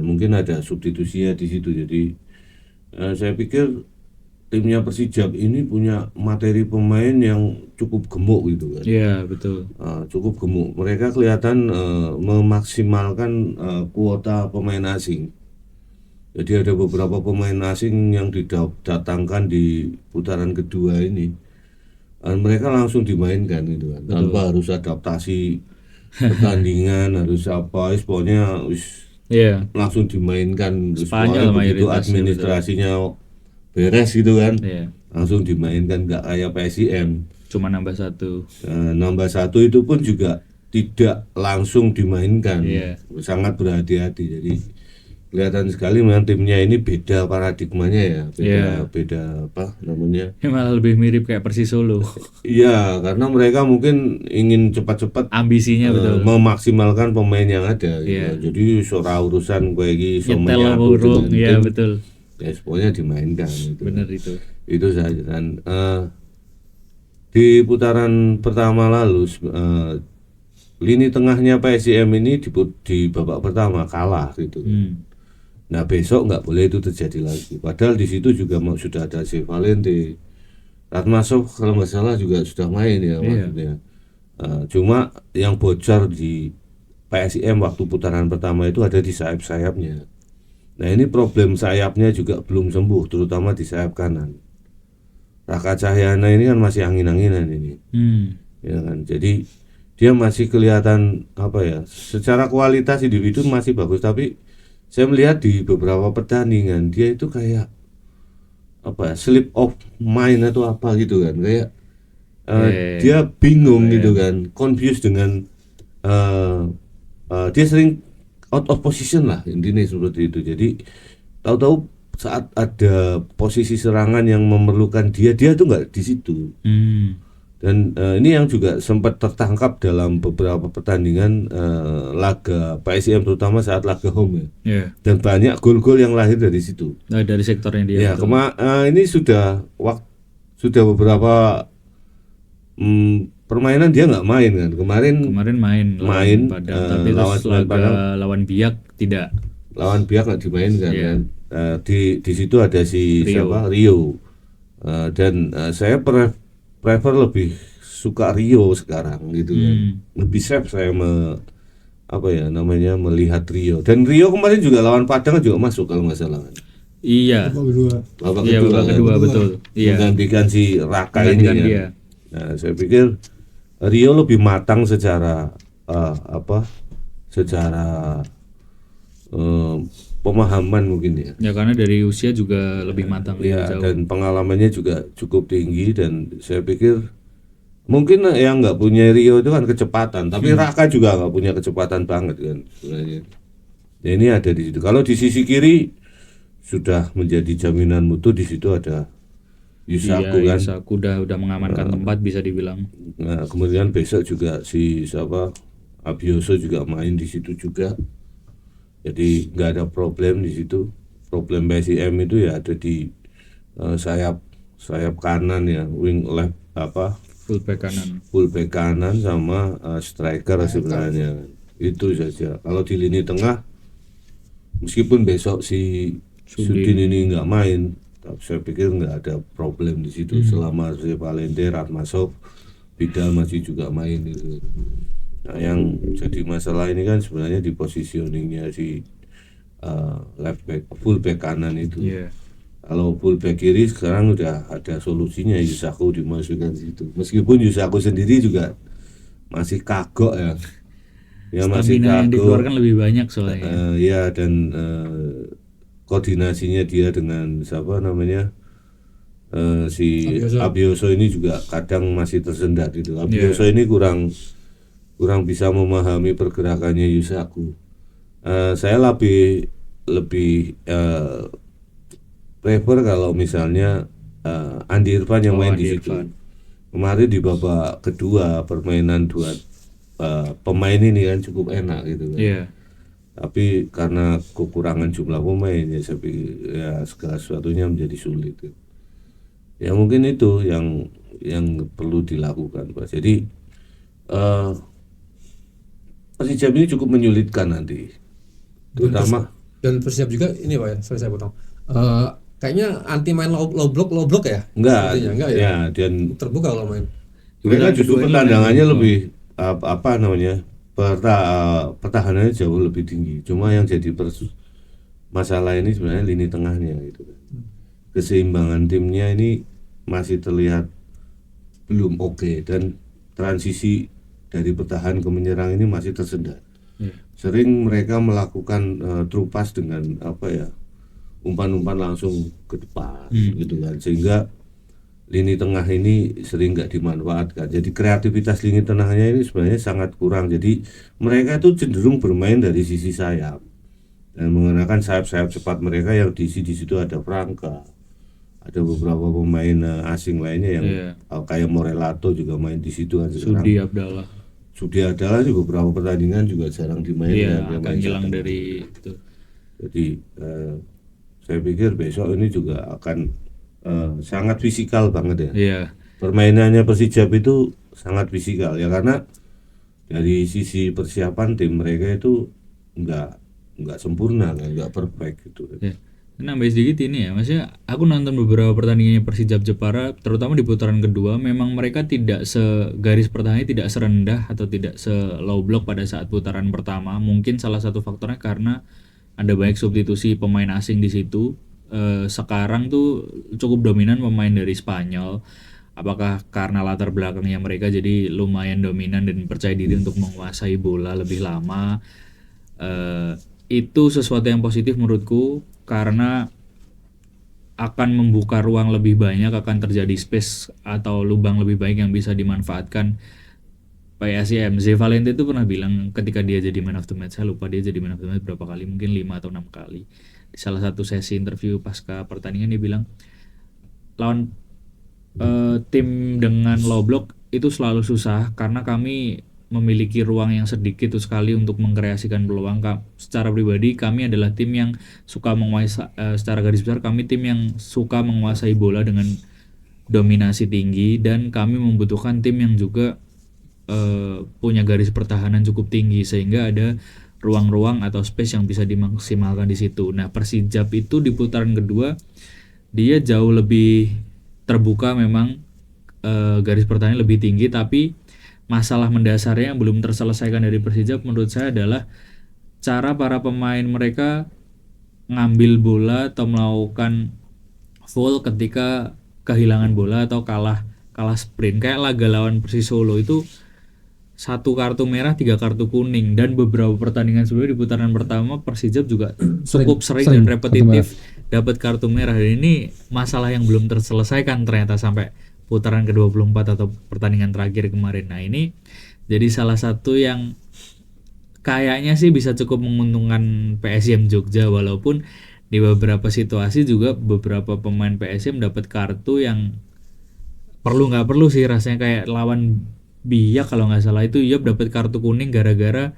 Mungkin ada substitusinya di situ. Jadi saya pikir timnya Persijap ini punya materi pemain yang cukup gemuk gitu kan. Iya betul. Cukup gemuk. Mereka kelihatan memaksimalkan kuota pemain asing. Jadi ada beberapa pemain asing yang didatangkan di putaran kedua ini. Mereka langsung dimainkan gitu kan, tanpa harus adaptasi pertandingan, harus apa, pokoknya langsung dimainkan. Spanyol begitu administrasinya beres gitu kan, langsung dimainkan, nggak kayak PSIM. Cuma nambah 1. Nambah 1 itu pun juga tidak langsung dimainkan, sangat berhati-hati. Jadi kelihatan sekali memang timnya ini beda paradigmanya ya, beda apa namanya? Malah lebih mirip kayak Persis Solo. Iya, karena mereka mungkin ingin cepat-cepat ambisinya betul memaksimalkan pemain yang ada. Gitu. Jadi soal urusan gue ini semuanya betul. Ya pokoknya dimainkan. Gitu. Bener itu. Itu saja kan. Di putaran pertama lalu lini tengahnya PSIM ini di babak pertama kalah gitu. Nah besok nggak boleh itu terjadi lagi. Padahal di situ juga sudah ada si Valente, Ratmasov kalau nggak salah juga sudah main ya maksudnya. Cuma yang bocor di PSIM waktu putaran pertama itu ada di sayap-sayapnya. Nah ini problem sayapnya juga belum sembuh, terutama di sayap kanan. Raka Cahyana ini kan masih angin-anginan ini, ya kan. Jadi dia masih kelihatan apa ya? Secara kualitas individu masih bagus, tapi saya melihat di beberapa pertandingan dia itu kayak apa slip of mind atau apa gitu kan, kayak dia bingung gitu kan, confused dengan dia sering out of position lah intinya seperti itu. Jadi tahu-tahu saat ada posisi serangan yang memerlukan dia tuh nggak di situ. Dan ini yang juga sempat tertangkap dalam beberapa pertandingan laga PSIM, terutama saat laga home ya. Dan banyak gol-gol yang lahir dari situ. Dari sektornya dia. Ya, ini sudah beberapa permainan dia nggak main kan. Kemarin main tapi lawan Biak tidak. Lawan Biak nggak dimainkan kan. Di situ ada si Rio. Dan saya prefer lebih suka Rio sekarang gitu kan. Lebih safe saya melihat Rio. Dan Rio kemarin juga lawan Padang juga masuk kalau nggak salah kan. Iya. Babak kedua betul. Menggantikan si Raka ini kan. Nah, saya pikir Rio lebih matang secara pemahaman mungkin ya. Ya karena dari usia juga lebih matang jauh. Dan pengalamannya juga cukup tinggi, dan saya pikir mungkin yang nggak punya Rio itu kan kecepatan, tapi Raka juga nggak punya kecepatan banget kan sebenarnya. Ya, ini ada di situ. Kalau di sisi kiri sudah menjadi jaminan mutu, di situ ada Yusaku Iya, kan. Yusaku udah mengamankan tempat bisa dibilang. Nah, kemudian besok juga si siapa Abioso juga main di situ juga. Jadi nggak ada problem di situ. Problem PSIM itu ya ada di sayap kanan ya, wing left apa Full back kanan. kanan sama striker sebenarnya. Itu saja. Kalau di lini tengah meskipun besok si Sudin ini nggak main, tapi saya pikir nggak ada problem di situ selama si Valente, Ratmasov, Vidal masih juga main itu. Nah, yang jadi masalah ini kan sebenarnya di positioningnya si left back, full back kanan itu. Iya. Kalau full back kiri sekarang udah ada solusinya, Yusaku dimasukkan situ. Meskipun Yusaku sendiri juga masih kagok ya. Ya masih Stamina yang kagok. dikeluarkan lebih banyak soalnya. Ya dan koordinasinya dia dengan siapa namanya si Abioso ini juga kadang masih tersendat gitu. Abioso ini kurang bisa memahami pergerakannya Yusaku. Saya lebih prefer kalau misalnya Andi Irfan yang main di situ. Kemarin di babak kedua permainan dua pemain ini kan cukup enak gitu kan. Iya. Tapi karena kekurangan jumlah pemain ya saya pikir ya segala sesuatunya menjadi sulit. Ya mungkin itu yang perlu dilakukan Pak. Jadi Persijap ini cukup menyulitkan nanti, terutama dan Persijap juga ini Pak ya, sorry saya potong. Kayaknya anti main low block ya? enggak ya? ya dan Terbuka kalau main. mereka justru pertandangannya lebih apa namanya pertahanannya jauh lebih tinggi. Cuma yang jadi masalah ini sebenarnya lini tengahnya gitu kan. Keseimbangan timnya ini masih terlihat belum oke dan transisi dari bertahan ke menyerang ini masih tersendat. Sering mereka melakukan through pass dengan apa ya, umpan-umpan langsung ke depan gitu kan, sehingga lini tengah ini sering nggak dimanfaatkan. Jadi kreativitas lini tengahnya ini sebenarnya sangat kurang. Jadi mereka itu cenderung bermain dari sisi sayap dan menggunakan sayap-sayap cepat mereka yang di situ ada Franka, ada beberapa pemain asing lainnya yang kayak Morelato juga main di situ kan sekarang. Sudi Abdallah juga beberapa pertandingan juga jarang dimainkan. Iya, akan hilang dari itu. Jadi saya pikir besok ini juga akan sangat fisikal banget ya. Iya. Permainannya Persijap itu sangat fisikal ya, karena dari sisi persiapan tim mereka itu nggak sempurna kan, nggak perfect gitu. Ya. Nambah sedikit ini ya, maksudnya aku nonton beberapa pertandingannya Persijap Jepara, terutama di putaran kedua, memang mereka tidak segaris pertahanannya tidak serendah atau tidak low block pada saat putaran pertama. Mungkin salah satu faktornya karena ada banyak substitusi pemain asing di situ. Sekarang tuh cukup dominan pemain dari Spanyol. Apakah karena latar belakangnya mereka jadi lumayan dominan dan percaya diri untuk menguasai bola lebih lama? Itu sesuatu yang positif menurutku, karena akan membuka ruang lebih banyak, akan terjadi space atau lubang lebih baik yang bisa dimanfaatkan PSIM. Ze Valente itu pernah bilang ketika dia jadi man of the match, saya lupa dia jadi man of the match berapa kali, mungkin 5 atau 6 kali. Di salah satu sesi interview pasca pertandingan dia bilang lawan tim dengan low block itu selalu susah karena kami memiliki ruang yang sedikit sekali untuk mengkreasikan peluang. Secara pribadi kami adalah tim yang suka menguasai, secara garis besar kami tim yang suka menguasai bola dengan dominasi tinggi, dan kami membutuhkan tim yang juga punya garis pertahanan cukup tinggi sehingga ada ruang-ruang atau space yang bisa dimaksimalkan di situ. Nah, Persijap itu di putaran kedua dia jauh lebih terbuka memang, garis pertahanan lebih tinggi, tapi masalah mendasarnya yang belum terselesaikan dari Persijap menurut saya adalah cara para pemain mereka ngambil bola atau melakukan full ketika kehilangan bola atau kalah sprint. Kayak laga lawan Persis Solo itu 1 kartu merah 3 kartu kuning, dan beberapa pertandingan sebelumnya di putaran pertama Persijap juga cukup sering dan repetitif dapat kartu merah. Dan ini masalah yang belum terselesaikan ternyata sampai putaran ke-24 atau pertandingan terakhir kemarin. Nah, ini jadi salah satu yang kayaknya sih bisa cukup menguntungkan PSIM Jogja, walaupun di beberapa situasi juga beberapa pemain PSM dapat kartu yang nggak perlu sih rasanya, kayak lawan Biak kalau nggak salah itu Yop dapat kartu kuning gara-gara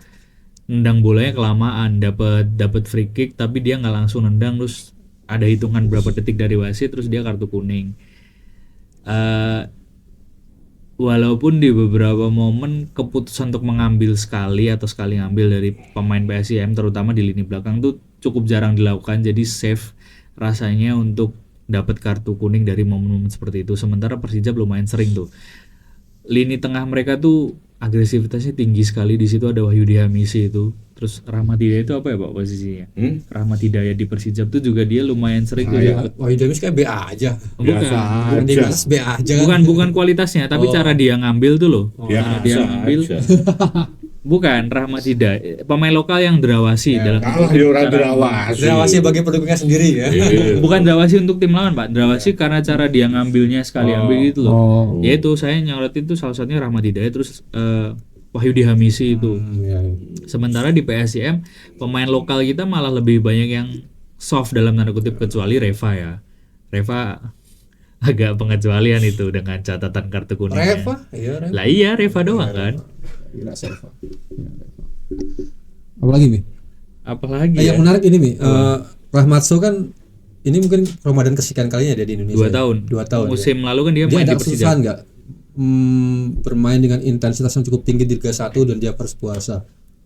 nendang bolanya kelamaan, dapat free kick tapi dia nggak langsung nendang, terus ada hitungan berapa detik dari wasit terus dia kartu kuning. Walaupun di beberapa momen keputusan untuk mengambil sekali ngambil dari pemain PSIM terutama di lini belakang tuh cukup jarang dilakukan, jadi safe rasanya untuk dapat kartu kuning dari momen-momen seperti itu. Sementara Persijap lumayan sering tuh lini tengah mereka tuh agresivitasnya tinggi sekali. Di situ ada Wahyudi Hamisi itu, terus Rahmat Hidayat itu apa ya Pak posisinya? Rahmat Hidayat di Persijap tuh juga dia lumayan sering tuh dapat. Wah, Davis kayak B aja. Biasa Di aja. atas B aja. Bukan kualitasnya, tapi cara dia ngambil tuh loh. Cara dia Biasa ngambil. aja. Bukan Rahmat Hidayat, pemain lokal yang Drawasi dalam Kalah ya orang Drawasi. Drawasi bagi pendukungnya sendiri ya. bukan Drawasi untuk tim lawan Pak, Drawasi karena cara dia ngambilnya sekali ambil gitu loh. Ya itu saya nyorot itu salah satunya Rahmat Hidayat, terus Wahyudi Hamisi itu. Sementara di PSIM pemain lokal kita malah lebih banyak yang soft dalam tanda kutip, kecuali Reva ya. Reva agak pengecualian itu dengan catatan kartu kuningnya. Reva? Iya, Reva. Lah iya Reva doang kan. Gila, Reva. Apalagi Mi? Apalagi Yang menarik ini Mi, Rahmatso kan ini mungkin Ramadan kesekian kalinya dia di Indonesia. 2 tahun. 2 tahun. Musim lalu kan dia Dia main ada di Persija. kesusahan nggak bermain dengan intensitas yang cukup tinggi di Liga 1 dan dia harus puasa?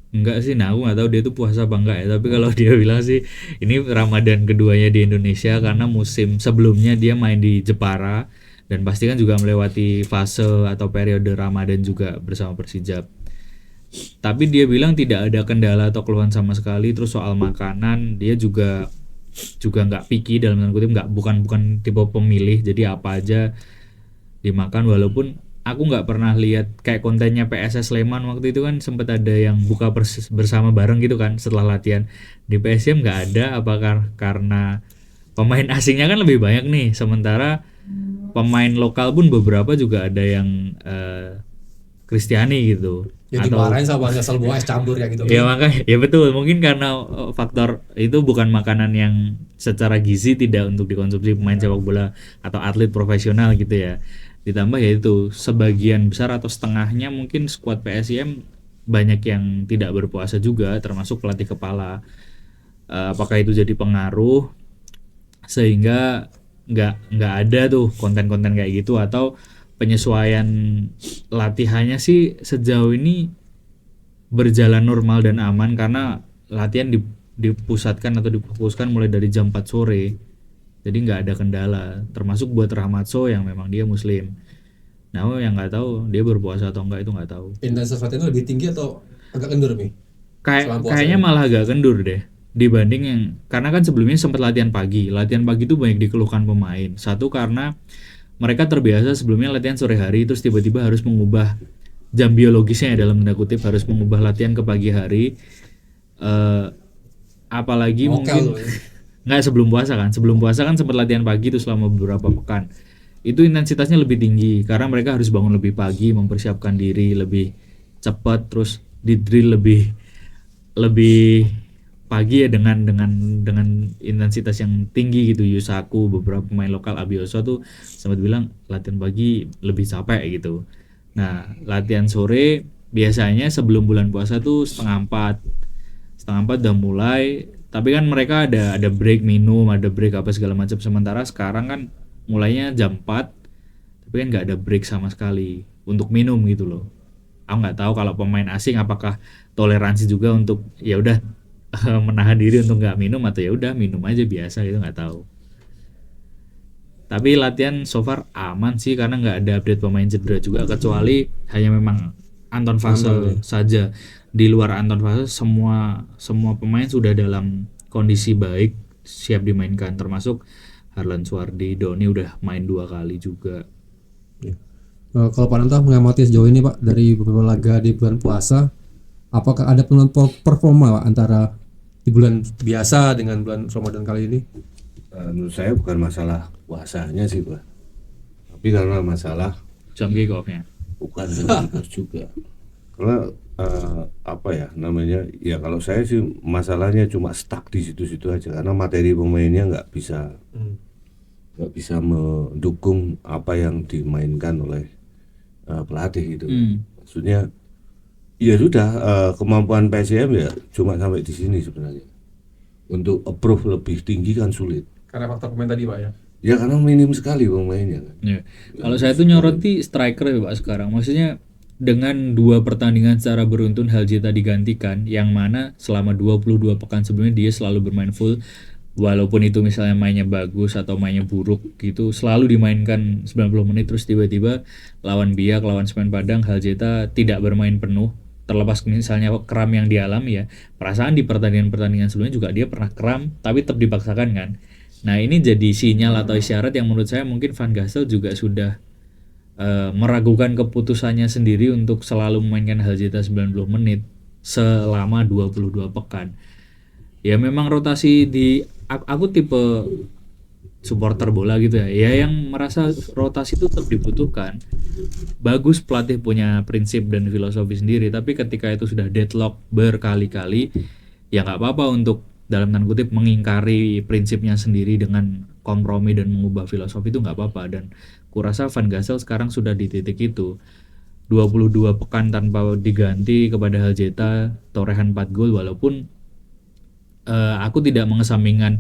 Enggak sih, nah aku nggak tahu dia tuh puasa apa enggak ya. Tapi kalau dia bilang sih ini Ramadan keduanya di Indonesia karena musim sebelumnya dia main di Jepara dan pasti kan juga melewati fase atau periode Ramadan juga bersama Persijap. Tapi dia bilang tidak ada kendala atau keluhan sama sekali. Terus soal makanan dia juga nggak picky dalam tanda kutip, bukan tipe pemilih, jadi apa aja dimakan. Walaupun aku nggak pernah lihat kayak kontennya PSS Sleman waktu itu kan sempat ada yang buka bersama bareng gitu kan setelah latihan. Di PSM nggak ada, apakah karena pemain asingnya kan lebih banyak nih, sementara pemain lokal pun beberapa juga ada yang Kristiani gitu. Ya dimarahin sama asal buah es campur ya gitu. Ya makanya ya betul, mungkin karena faktor itu bukan makanan yang secara gizi tidak untuk dikonsumsi pemain sepak bola atau atlet profesional gitu ya. Ditambah ya itu sebagian besar atau setengahnya mungkin skuad PSIM banyak yang tidak berpuasa juga, termasuk pelatih kepala. Apakah itu jadi pengaruh sehingga nggak ada tuh konten-konten kayak gitu, atau penyesuaian latihannya sih sejauh ini berjalan normal dan aman karena latihan dipusatkan atau difokuskan mulai dari jam 4 sore. Jadi nggak ada kendala, termasuk buat Rahmatso yang memang dia muslim. Nah yang nggak tahu dia berpuasa atau enggak itu nggak tahu. Intensitas latihannya lebih tinggi atau agak kendur Mi? Kayaknya malah agak kendur deh dibanding yang, karena kan sebelumnya sempat latihan pagi itu banyak dikeluhkan pemain. Satu karena mereka terbiasa sebelumnya latihan sore hari, terus tiba-tiba harus mengubah jam biologisnya ya, dalam tanda kutip harus mengubah latihan ke pagi hari. Apalagi mungkin nggak sebelum puasa kan sempat latihan pagi itu selama beberapa pekan. Itu intensitasnya lebih tinggi karena mereka harus bangun lebih pagi, mempersiapkan diri lebih cepat, terus di drill lebih pagi ya dengan intensitas yang tinggi gitu. Yusaku, beberapa pemain lokal, Abioso tuh sempat bilang latihan pagi lebih capek gitu. Nah latihan sore biasanya sebelum bulan puasa tuh setengah empat udah mulai, tapi kan mereka ada break minum, ada break apa segala macam. Sementara sekarang kan mulainya jam 4 tapi kan nggak ada break sama sekali untuk minum gitu loh. Aku nggak tahu kalau pemain asing apakah toleransi juga untuk ya udah menahan diri untuk nggak minum, atau ya udah minum aja biasa gitu, nggak tahu. Tapi latihan so far aman sih karena nggak ada update pemain cedera juga, kecuali hanya memang Anton Fase saja. Di luar Anton Fase semua pemain sudah dalam kondisi baik, siap dimainkan, termasuk Harlan Suardi. Doni udah main 2 kali juga. Kalau Pak Nanta mengamati sejauh ini Pak dari beberapa laga di bulan puasa, apakah ada penurunan performa Pak, antara di bulan biasa dengan bulan Ramadan kali ini? Menurut saya bukan masalah puasanya sih Pak, tapi karena masalah Jam kick off-nya. bukan juga. Karena apa ya namanya, ya kalau saya sih masalahnya cuma stuck di situ-situ aja karena materi pemainnya nggak bisa mendukung apa yang dimainkan oleh pelatih gitu. Maksudnya ya sudah, kemampuan PSM ya cuma sampai di sini sebenarnya. Untuk approve lebih tinggi kan sulit. Karena faktor pemain tadi Pak ya. Ya karena minim sekali pemainnya kan. Ya. Kalau saya tuh nyoroti striker ya Pak sekarang. Maksudnya dengan 2 pertandingan secara beruntun Haljeta digantikan, yang mana selama 22 pekan sebelumnya dia selalu bermain full, walaupun itu misalnya mainnya bagus atau mainnya buruk gitu, selalu dimainkan 90 menit. Terus tiba-tiba lawan Biak, lawan Semen Padang, Haljeta tidak bermain penuh, terlepas misalnya kram yang dialami ya. Perasaan di pertandingan-pertandingan sebelumnya juga dia pernah kram tapi tetap dipaksakan kan. Nah ini jadi sinyal atau isyarat yang menurut saya mungkin Van Gassel juga sudah meragukan keputusannya sendiri untuk selalu memainkan Haljeta 90 menit selama 22 pekan. Ya memang rotasi aku tipe supporter bola gitu ya. Ya yang merasa rotasi itu tetap dibutuhkan. Bagus pelatih punya prinsip dan filosofi sendiri, tapi ketika itu sudah deadlock berkali-kali, ya nggak apa-apa untuk dalam tanda kutip mengingkari prinsipnya sendiri dengan kompromi dan mengubah filosofi, itu nggak apa-apa. Dan kurasa Van Gassel sekarang sudah di titik itu. 22 pekan tanpa diganti kepada Haljeta, torehan 4 gol, walaupun aku tidak mengesampingkan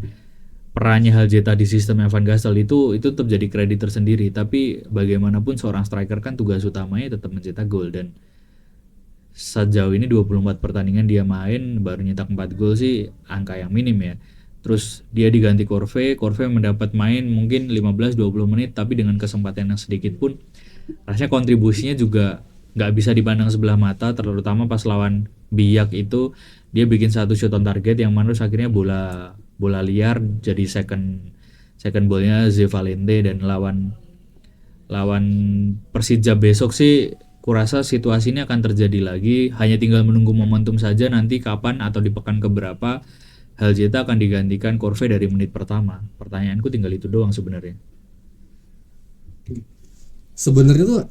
perannya Haljeta di sistemnya Van Gassel, itu tetap jadi kredit tersendiri. Tapi bagaimanapun seorang striker kan tugas utamanya tetap mencetak gol, dan sejauh ini 24 pertandingan dia main baru nyetak 4 gol sih angka yang minim ya. Terus dia diganti Corve mendapat main mungkin 15-20 menit, tapi dengan kesempatan yang sedikit pun rasanya kontribusinya juga nggak bisa dipandang sebelah mata, terutama pas lawan Biak itu dia bikin 1 shot on target yang mana akhirnya bola liar jadi second ballnya Ze Valente. Dan lawan Persija besok sih kurasa situasi ini akan terjadi lagi, hanya tinggal menunggu momentum saja nanti kapan atau di pekan keberapa Haljeta akan digantikan Corve dari menit pertama. Pertanyaanku tinggal itu doang sebenarnya. Sebenarnya tuh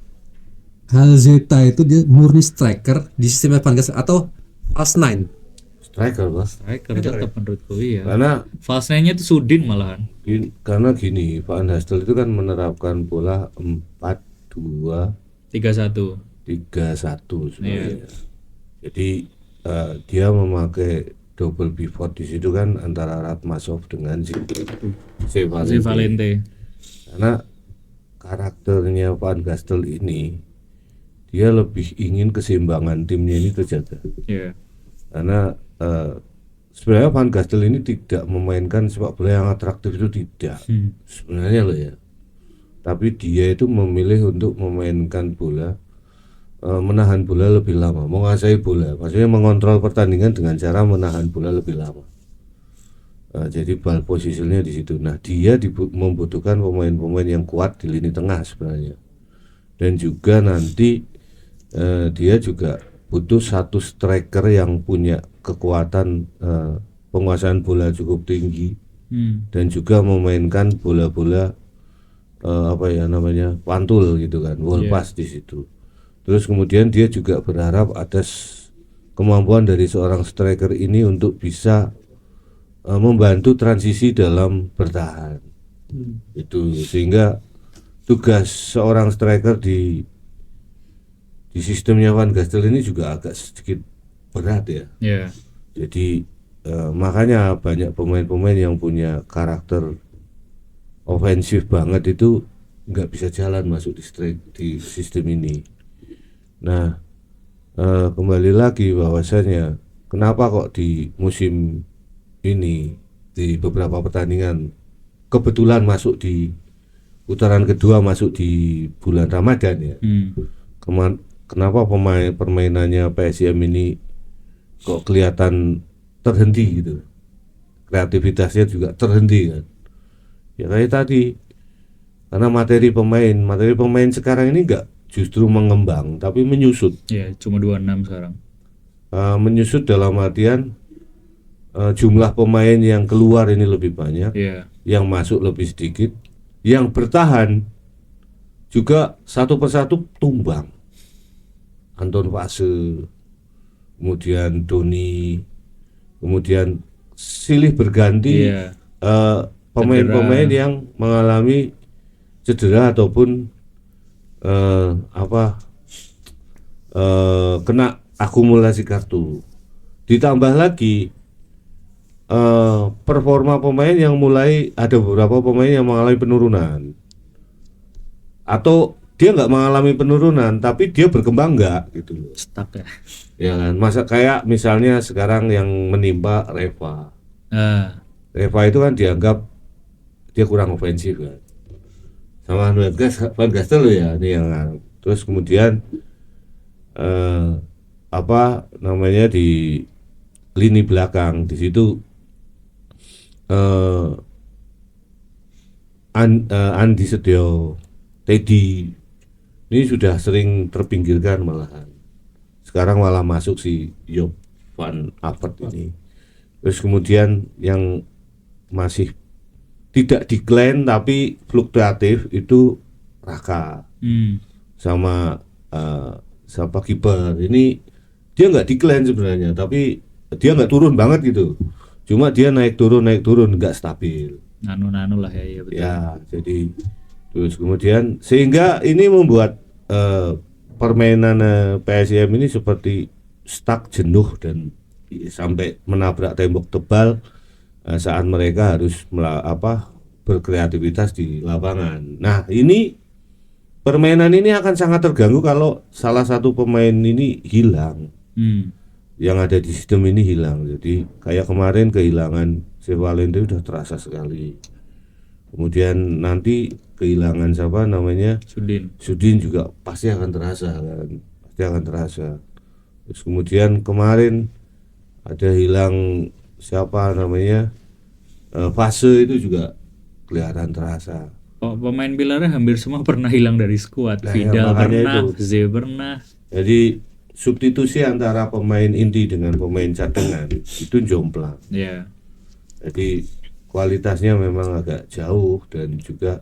Haljeta itu dia murni striker di sistem Van Gassel atau false nine? Striker Pak. Striker tetap menurutku iya. Karena false nine-nya itu Sudin malahan. karena gini, Van Gassel itu kan menerapkan pola 4-2 3-1 sebenarnya. Jadi dia memakai double pivot di situ kan antara Ratmasov dengan Ze Valente. Karena karakternya Van Gassel ini dia lebih ingin keseimbangan timnya ini terjaga. Yeah. Karena sebenarnya Van Gassel ini tidak memainkan sepak bola yang atraktif, itu tidak sebenarnya loh ya. Tapi dia itu memilih untuk memainkan bola, menahan bola lebih lama, menguasai bola, maksudnya mengontrol pertandingan dengan cara menahan bola lebih lama. Jadi ball posisinya di situ. Nah dia membutuhkan pemain-pemain yang kuat di lini tengah sebenarnya, dan juga nanti dia juga butuh 1 striker yang punya kekuatan penguasaan bola cukup tinggi dan juga memainkan bola-bola apa ya namanya pantul gitu kan, wall pass di situ. Terus kemudian dia juga berharap ada kemampuan dari seorang striker ini untuk bisa membantu transisi dalam bertahan. Itu sehingga tugas seorang striker di sistemnya Van Gassel ini juga agak sedikit berat ya. Yeah. Jadi makanya banyak pemain-pemain yang punya karakter ofensif banget itu nggak bisa jalan masuk di sistem ini. Nah kembali lagi bahwasanya kenapa kok di musim ini di beberapa pertandingan kebetulan masuk di putaran kedua, masuk di bulan Ramadan ya. Kenapa permainannya PSM ini kok kelihatan terhenti gitu, kreativitasnya juga terhenti kan. Ya kayak tadi, karena materi pemain sekarang ini enggak justru mengembang tapi menyusut. Ya cuma 26 sekarang. Menyusut dalam artian jumlah pemain yang keluar ini lebih banyak, yang masuk lebih sedikit, yang bertahan juga satu persatu tumbang. Anton Fase, kemudian Doni, kemudian silih berganti Iya. pemain-pemain yang mengalami cedera ataupun kena akumulasi kartu. Ditambah lagi performa pemain yang mulai ada beberapa pemain yang mengalami penurunan, atau dia nggak mengalami penurunan tapi dia berkembang nggak gitu loh. Stuck ya. Ya kan, masa kayak misalnya sekarang yang menimpa Reva. Reva itu kan dianggap dia kurang ofensif kan, sama Van Gastel loh ya ini yang. Terus kemudian di lini belakang di situ Andi Setio, Teddy ini sudah sering terpinggirkan malahan. Sekarang malah masuk si Job van Aert ini. Terus kemudian yang masih tidak decline tapi fluktuatif itu Raka sama siapa kiper ini, dia nggak decline sebenarnya tapi dia nggak turun banget gitu, cuma dia naik turun nggak stabil. Nano lah ya, betul. Ya jadi terus kemudian sehingga ini membuat permainan PSIM ini seperti stuck, jenuh dan sampai menabrak tembok tebal saat mereka harus berkreativitas di lapangan. Nah ini permainan ini akan sangat terganggu kalau salah satu pemain ini hilang, yang ada di sistem ini hilang. Jadi kayak kemarin kehilangan Valente udah terasa sekali. Kemudian nanti kehilangan Sudin juga pasti akan terasa kan, pasti akan terasa. Terus kemudian kemarin ada hilang Fase itu juga kelihatan terasa. Pemain pilarnya hampir semua pernah hilang dari skuad. Nah, Vidal pernah, itu. Ze pernah. Jadi substitusi antara pemain inti dengan pemain cadangan itu jomplang. Yeah. Jadi kualitasnya memang agak jauh dan juga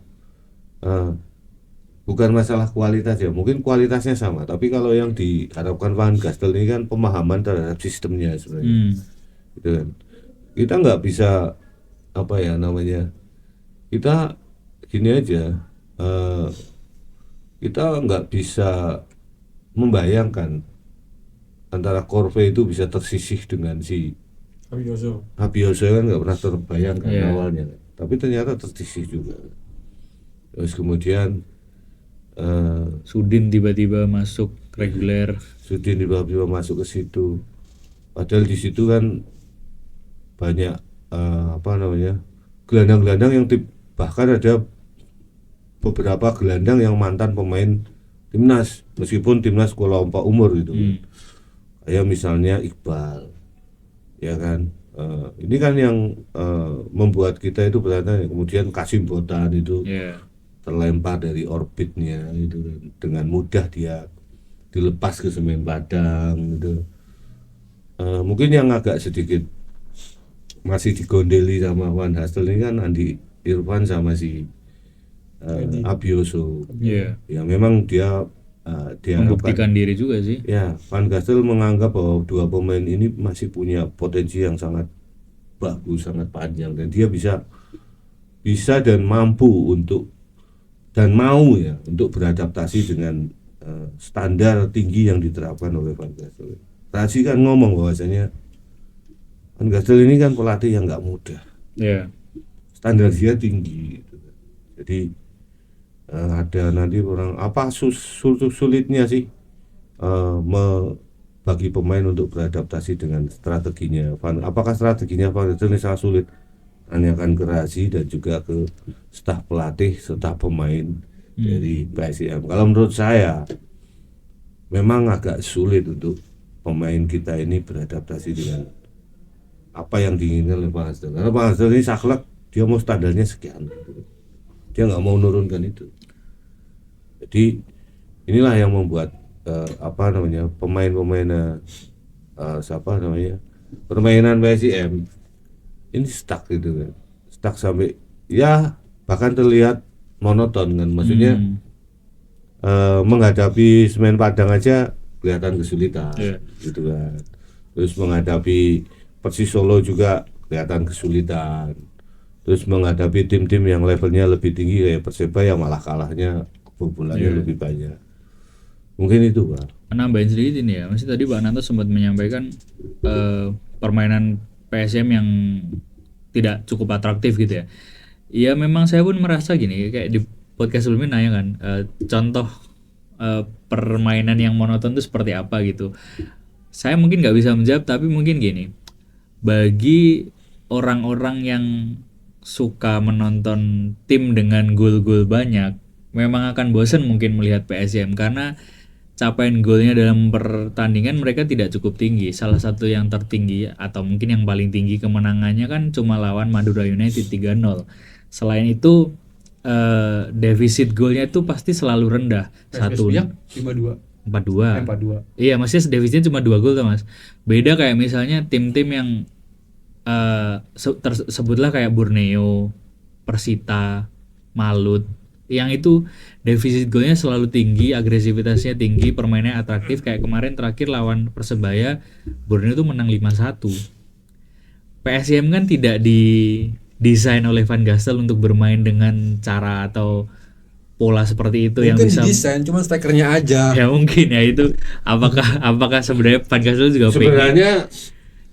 bukan masalah kualitas ya, mungkin kualitasnya sama. Tapi kalau yang diharapkan Van Gastel ini kan pemahaman terhadap sistemnya sebenarnya. Gitu kan. Kita nggak bisa kita gini aja, kita nggak bisa membayangkan antara Corve itu bisa tersisih dengan si Abioso kan nggak pernah terbayangkan awalnya, tapi ternyata tersisih juga. Terus kemudian Sudin tiba-tiba masuk reguler. Sudin tiba-tiba masuk ke situ, padahal di situ kan banyak gelandang-gelandang yang bahkan ada beberapa gelandang yang mantan pemain timnas, meskipun timnas kelompok umur gitu. Kayak misalnya Iqbal, ya kan. Ini kan yang membuat kita itu bertanya. Kemudian Kasim Botan itu terlempar dari orbitnya itu dengan mudah dia dilepas ke Semen Padang gitu. Mungkin yang agak sedikit masih digondeli sama Van Gastel ini kan Andi Irfan sama si Abioso. Ya memang dia membuktikan diri juga sih. Ya, Van Gastel menganggap bahwa dua pemain ini masih punya potensi yang sangat bagus, sangat panjang, dan dia bisa dan mampu dan mau untuk beradaptasi dengan standar tinggi yang diterapkan oleh Van Gastel. Tadi kan ngomong bahwasanya Van Gastel ini kan pelatih yang nggak mudah. Standar dia tinggi gitu. Jadi ada nanti orang sulitnya sih bagi pemain untuk beradaptasi dengan strateginya. Apakah strateginya Van Gastel ini sangat sulit? Tanyakan ke Razi dan juga ke staf pelatih, staf pemain dari PSIM. Kalau menurut saya memang agak sulit untuk pemain kita ini beradaptasi dengan apa yang diinginkan oleh Van Gastel. Karena Van Gastel ini saklek, dia mau standarnya sekian gitu. Dia nggak mau menurunkan itu. Jadi inilah yang membuat pemain-pemain permainan PSIM ini stuck gitu kan, stuck sampai ya bahkan terlihat monoton kan, maksudnya menghadapi Semen Padang aja kelihatan kesulitan gitu kan. Terus menghadapi Persis Solo juga kelihatan kesulitan. Terus menghadapi tim-tim yang levelnya lebih tinggi kayak Perseba yang malah kalahnya kebobolannya lebih banyak. Mungkin itu Pak. Nambahin sedikit ini ya, masih tadi Pak Nanto sempat menyampaikan permainan PSM yang tidak cukup atraktif gitu ya. Ya memang saya pun merasa gini, kayak di podcast sebelumnya nanya kan, contoh permainan yang monoton itu seperti apa gitu. Saya mungkin nggak bisa menjawab, tapi mungkin gini, bagi orang-orang yang suka menonton tim dengan gol-gol banyak, memang akan bosan mungkin melihat PSM karena capaian golnya dalam pertandingan mereka tidak cukup tinggi. Salah satu yang tertinggi atau mungkin yang paling tinggi kemenangannya kan cuma lawan Madura United 3-0. Selain itu defisit golnya itu pasti selalu rendah. Satu 52 4-2. 42. Iya, maksudnya defisitnya cuma 2 gol tuh Mas. Beda kayak misalnya tim-tim yang sebutlah kayak Borneo, Persita, Malut, yang itu defisit golnya selalu tinggi, agresivitasnya tinggi, permainannya atraktif. Kayak kemarin terakhir lawan Persebaya, Borneo itu menang 5-1. PSM kan tidak didesain oleh Van Gastel untuk bermain dengan cara atau pola seperti itu. Mungkin yang bisa desain cuma strikernya aja. ya mungkin ya itu apakah sebenarnya Van Gastel juga pengen Sebenarnya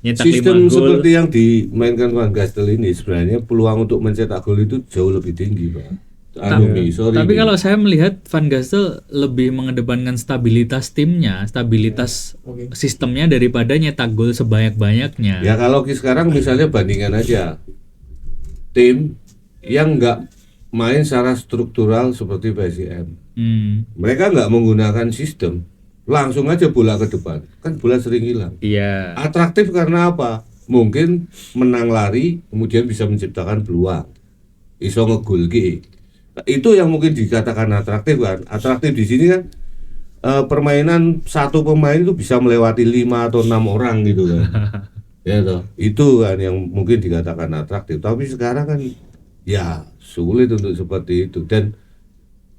nyetak 5 sistem gol. seperti yang dimainkan Van Gastel ini sebenarnya peluang untuk mencetak gol itu jauh lebih tinggi Pak. Tapi kalau saya melihat Van Gastel lebih mengedepankan stabilitas timnya, stabilitas sistemnya daripada nyetak gol sebanyak-banyaknya. Ya kalau sekarang misalnya bandingkan aja tim yang nggak main secara struktural seperti PSIM. Mereka nggak menggunakan sistem, langsung aja bola ke depan, kan bola sering hilang. Iya. Atraktif karena apa? Mungkin menang lari, kemudian bisa menciptakan peluang, iso ngegol ki. Nah, itu yang mungkin dikatakan atraktif kan. Atraktif di sini kan permainan satu pemain itu bisa melewati 5 atau 6 orang gitu kan. Ya toh. Itu kan yang mungkin dikatakan atraktif. Tapi sekarang kan ya sulit untuk seperti itu. Dan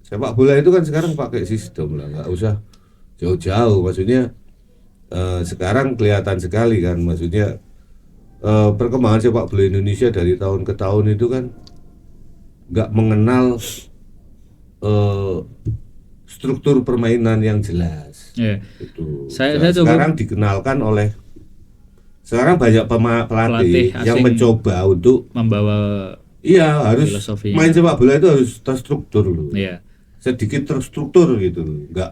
sepak bola itu kan sekarang pakai sistem lah, nggak usah jauh-jauh. Maksudnya sekarang kelihatan sekali kan, maksudnya perkembangan sepak bola Indonesia dari tahun ke tahun itu kan nggak mengenal struktur permainan yang jelas. Yeah. Itu. Saya sekarang dikenalkan oleh sekarang banyak pelatih yang mencoba untuk membawa harus filosofi. Main sepak bola itu harus terstruktur loh. Yeah. Sedikit terstruktur gitu loh. Nggak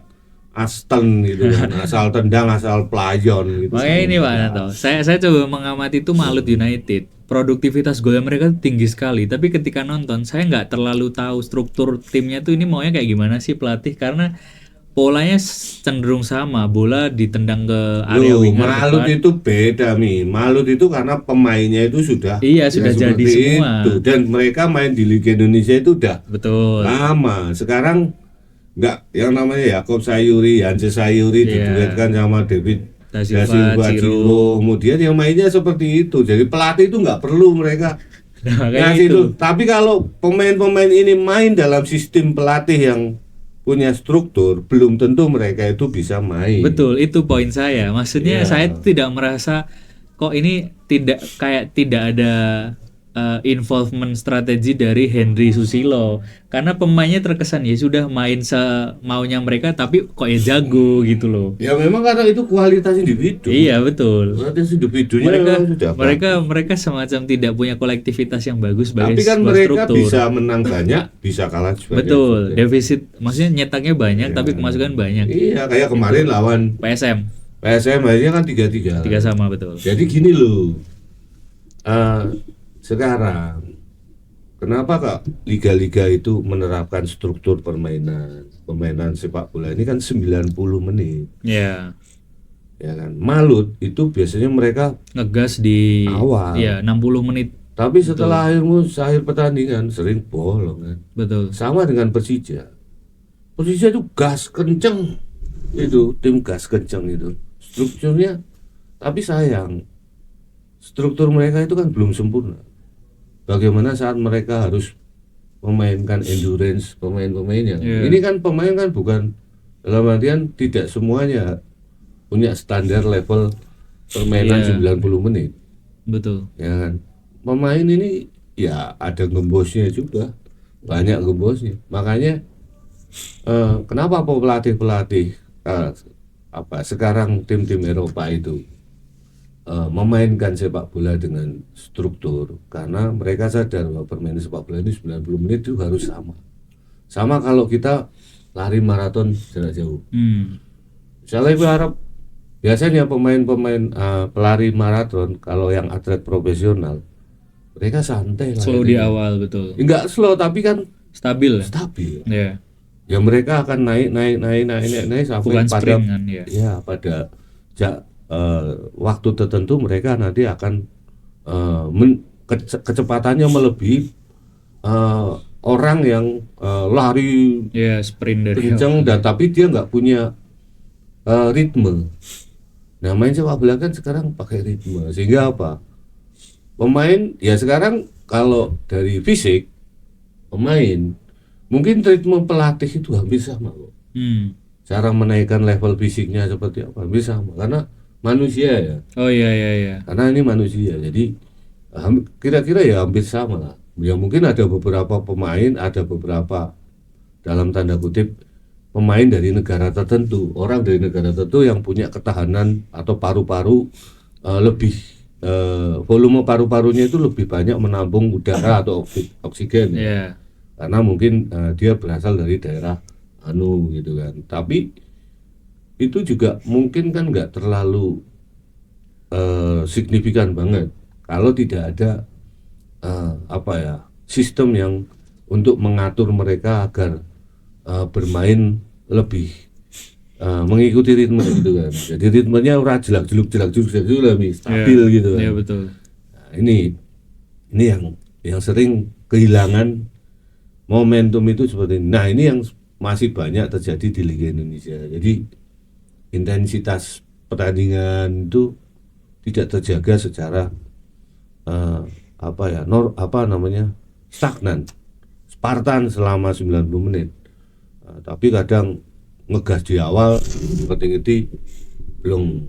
asal gitu kan. Asal tendang, asal pelayon gitu. Makanya ini Pak Nanto, saya coba mengamati itu Malut United, produktivitas golnya mereka tinggi sekali, tapi ketika nonton saya nggak terlalu tahu struktur timnya tuh ini maunya kayak gimana sih pelatih, karena polanya cenderung sama, bola ditendang ke area winger. Malut itu beda nih. Malut itu karena pemainnya itu sudah sudah jadi semua itu. Dan mereka main di Liga Indonesia itu udah betul lama. Sekarang nggak, yang namanya Yakob Sayuri, Hanse Sayuri diduetkan sama David Da Silva, Ciro. Kemudian yang mainnya seperti itu. Jadi pelatih itu nggak perlu mereka itu. Tapi kalau pemain-pemain ini main dalam sistem pelatih yang punya struktur, belum tentu mereka itu bisa main. Betul, itu poin saya. Maksudnya saya tidak merasa kok ini tidak ada involvement strategi dari Henry Susilo, karena pemainnya terkesan ya sudah main semaunya mereka, tapi kok ya jago gitu loh. Ya memang karena itu kualitas individu. Iya betul. Kualitas individunya mereka semacam tidak punya kolektivitas yang bagus sebagai tapi kan mereka struktur. bisa menang banyak, bisa kalah juga. Betul, defisit maksudnya nyetaknya banyak tapi kemasukan banyak. Iya, kayak kemarin lawan PSM akhirnya kan 3-3. 3 sama betul. Jadi gini loh. Sekarang kenapa kak liga-liga itu menerapkan struktur permainan sepak bola ini kan 90 menit. Iya. Ya kan. Malut itu biasanya mereka ngegas di awal. Iya, 60 menit. Tapi setelah akhir pertandingan sering bolong kan. Betul. Sama dengan Persija. Persija itu gas kenceng. Itu tim gas kenceng itu. Strukturnya, tapi sayang struktur mereka itu kan belum sempurna. Bagaimana saat mereka harus memainkan endurance pemain-pemainnya. Ini kan pemain kan bukan, dalam artian tidak semuanya punya standar level permainan Iya. 90 menit. Betul. Ya kan. Pemain ini ya ada gembosnya juga. Banyak gembosnya. Makanya kenapa pelatih-pelatih sekarang tim-tim Eropa itu memainkan sepak bola dengan struktur, karena mereka sadar bahwa permainan sepak bola ini 90 menit itu harus sama kalau kita lari maraton jarak jauh. Misalnya gue harap biasanya pemain-pemain pelari maraton, kalau yang atlet profesional mereka santai lah, Slow di awal, betul. enggak slow tapi kan Stabil ya. stabil. Iya. Ya mereka akan naik sampai Bukan pada sprint kan ya. ya pada waktu tertentu mereka nanti akan kecepatannya melebihi orang yang lari Iya, sprint dari kenceng dan tapi dia nggak punya ritme. Nah, main sepak bola kan sekarang pakai ritme, sehingga apa? Pemain ya sekarang kalau dari fisik pemain mungkin ritme pelatih itu hampir sama kok. Cara menaikkan level fisiknya seperti apa hampir sama, karena manusia ya. Oh iya. Karena ini manusia, jadi kira-kira ya hampir sama lah. Ya mungkin ada beberapa pemain, ada beberapa dalam tanda kutip pemain dari negara tertentu, orang dari negara tertentu yang punya ketahanan atau paru-paru lebih volume paru-parunya itu lebih banyak menampung udara atau oksigen. Iya. Karena mungkin dia berasal dari daerah gitu kan. Tapi itu juga mungkin kan nggak terlalu signifikan banget kalau tidak ada sistem yang untuk mengatur mereka agar bermain lebih mengikuti ritme gitu kan. Jadi ritmenya ora jelak-jeluk lebih stabil gitu kan. Iya betul. Nah, ini yang sering kehilangan momentum itu seperti ini. Nah, ini yang masih banyak terjadi di Liga Indonesia. Jadi intensitas pertandingan itu tidak terjaga secara stagnan, Spartan selama 90 menit. Tapi kadang ngegas di awal, ngerti-ngerti belum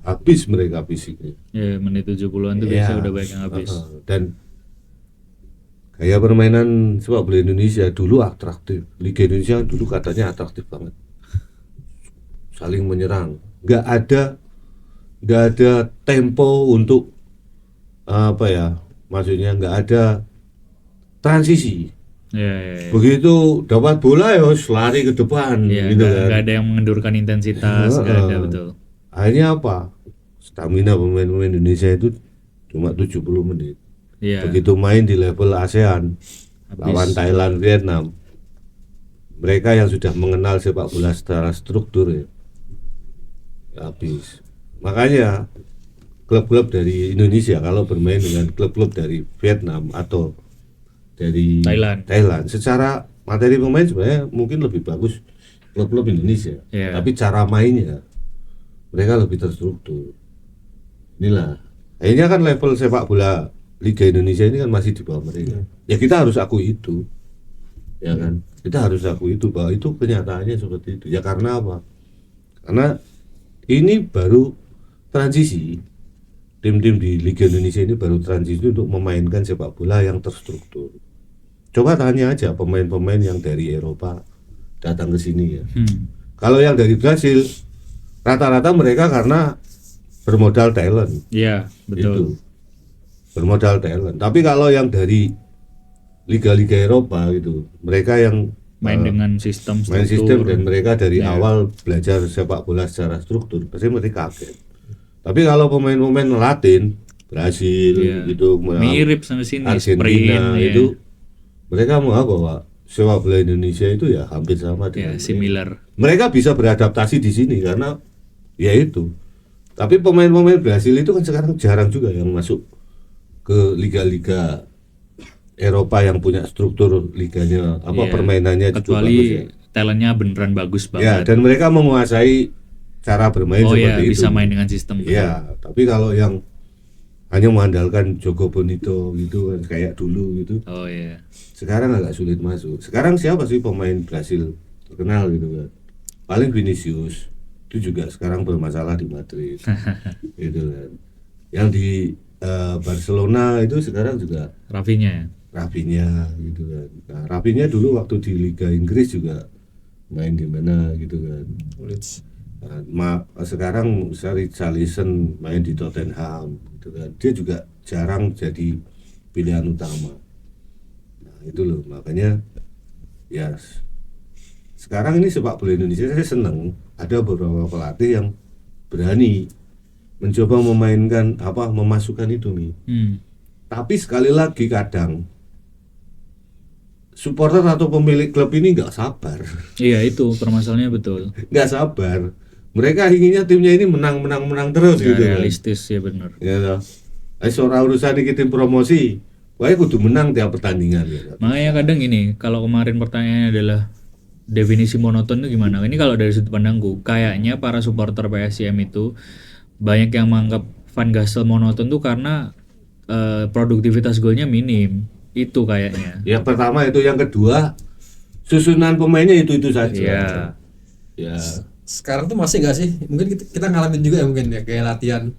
habis mereka fisiknya. Ya, menit 70-an tuh biasanya udah banyak yang habis. Dan gaya permainan sepak bola Indonesia dulu atraktif. Liga Indonesia dulu katanya atraktif banget. Saling menyerang. Nggak ada tempo untuk maksudnya nggak ada transisi. Ya. Begitu dapat bola ya lari ke depan gitu kan. Nggak ada yang mengendurkan intensitas, nggak ada, betul. Akhirnya apa? Stamina pemain-pemain Indonesia itu cuma 70 menit. Iya. Begitu main di level ASEAN lawan Thailand, Vietnam, mereka yang sudah mengenal sepak bola secara struktur ya habis. Makanya klub-klub dari Indonesia kalau bermain dengan klub-klub dari Vietnam atau dari Thailand secara materi pemain sebenarnya mungkin lebih bagus klub-klub Indonesia. Tapi cara mainnya mereka lebih terstruktur. Inilah akhirnya kan level sepak bola Liga Indonesia ini kan masih di bawah mereka. Ya kita harus akui itu, ya kan? Kita harus akui itu bahwa itu kenyataannya seperti itu. Ya karena apa? Karena ini baru transisi. Tim-tim di Liga Indonesia ini baru transisi untuk memainkan sepak bola yang terstruktur. Coba tanya aja pemain-pemain yang dari Eropa datang ke sini ya. Kalau yang dari Brasil, rata-rata mereka karena bermodal talent. Iya, betul. Itu. Bermodal talent. Tapi kalau yang dari liga-liga Eropa gitu, mereka yang main dengan sistem struktur. Main sistem dan mereka dari awal belajar sepak bola secara struktur, pasti mereka kaget. Tapi kalau pemain-pemain Latin, Brasil gitu, mirip sama sini, Argentina sprint, itu mereka mau bahwa sepak bola Indonesia itu ya hampir sama dengan similar. Mereka bisa beradaptasi di sini karena ya itu. Tapi pemain-pemain Brasil itu kan sekarang jarang juga yang masuk ke liga-liga Eropa yang punya struktur liganya permainannya kecuali talentnya beneran bagus banget. Ya, dan mereka menguasai cara bermain seperti itu. Bisa main dengan sistem. Ya, tapi kalau yang hanya mengandalkan Jogo Bonito gitu kan kayak dulu gitu. Oh iya. Sekarang agak sulit masuk. Sekarang siapa sih pemain Brasil terkenal gitu kan? Paling Vinicius. itu juga sekarang bermasalah di Madrid. Gitu kan. Yang di Barcelona itu sekarang juga Rafinya ya. Rafinha gitu kan. Nah, Rafinha dulu waktu di Liga Inggris juga main di mana gitu kan. Sekarang Richarlison main di Tottenham gitu kan. Dia juga jarang jadi pilihan utama. Nah, itu loh makanya ya sekarang ini sepak bola Indonesia saya seneng ada beberapa pelatih yang berani mencoba memainkan memasukkan itu nih. Tapi sekali lagi kadang supporter atau pemilik klub ini nggak sabar. Iya itu permasalahannya betul. Nggak sabar. Mereka inginnya timnya ini menang terus Gak gitu kan. realistis ya benar. Ya toh. Seorang urusan iki tim promosi, wae kudu menang tiap pertandingan ya. Makanya kadang gini, kalau kemarin pertanyaannya adalah definisi monoton itu gimana? Ini kalau dari sudut pandangku, kayaknya para supporter PSIM itu banyak yang menganggap Van Gassel monoton tuh karena produktivitas golnya minim. Itu kayaknya. Yang pertama itu, yang kedua susunan pemainnya itu saja. Iya. Ya. Sekarang tuh masih nggak sih? Mungkin kita ngalamin juga ya mungkin ya kayak latihan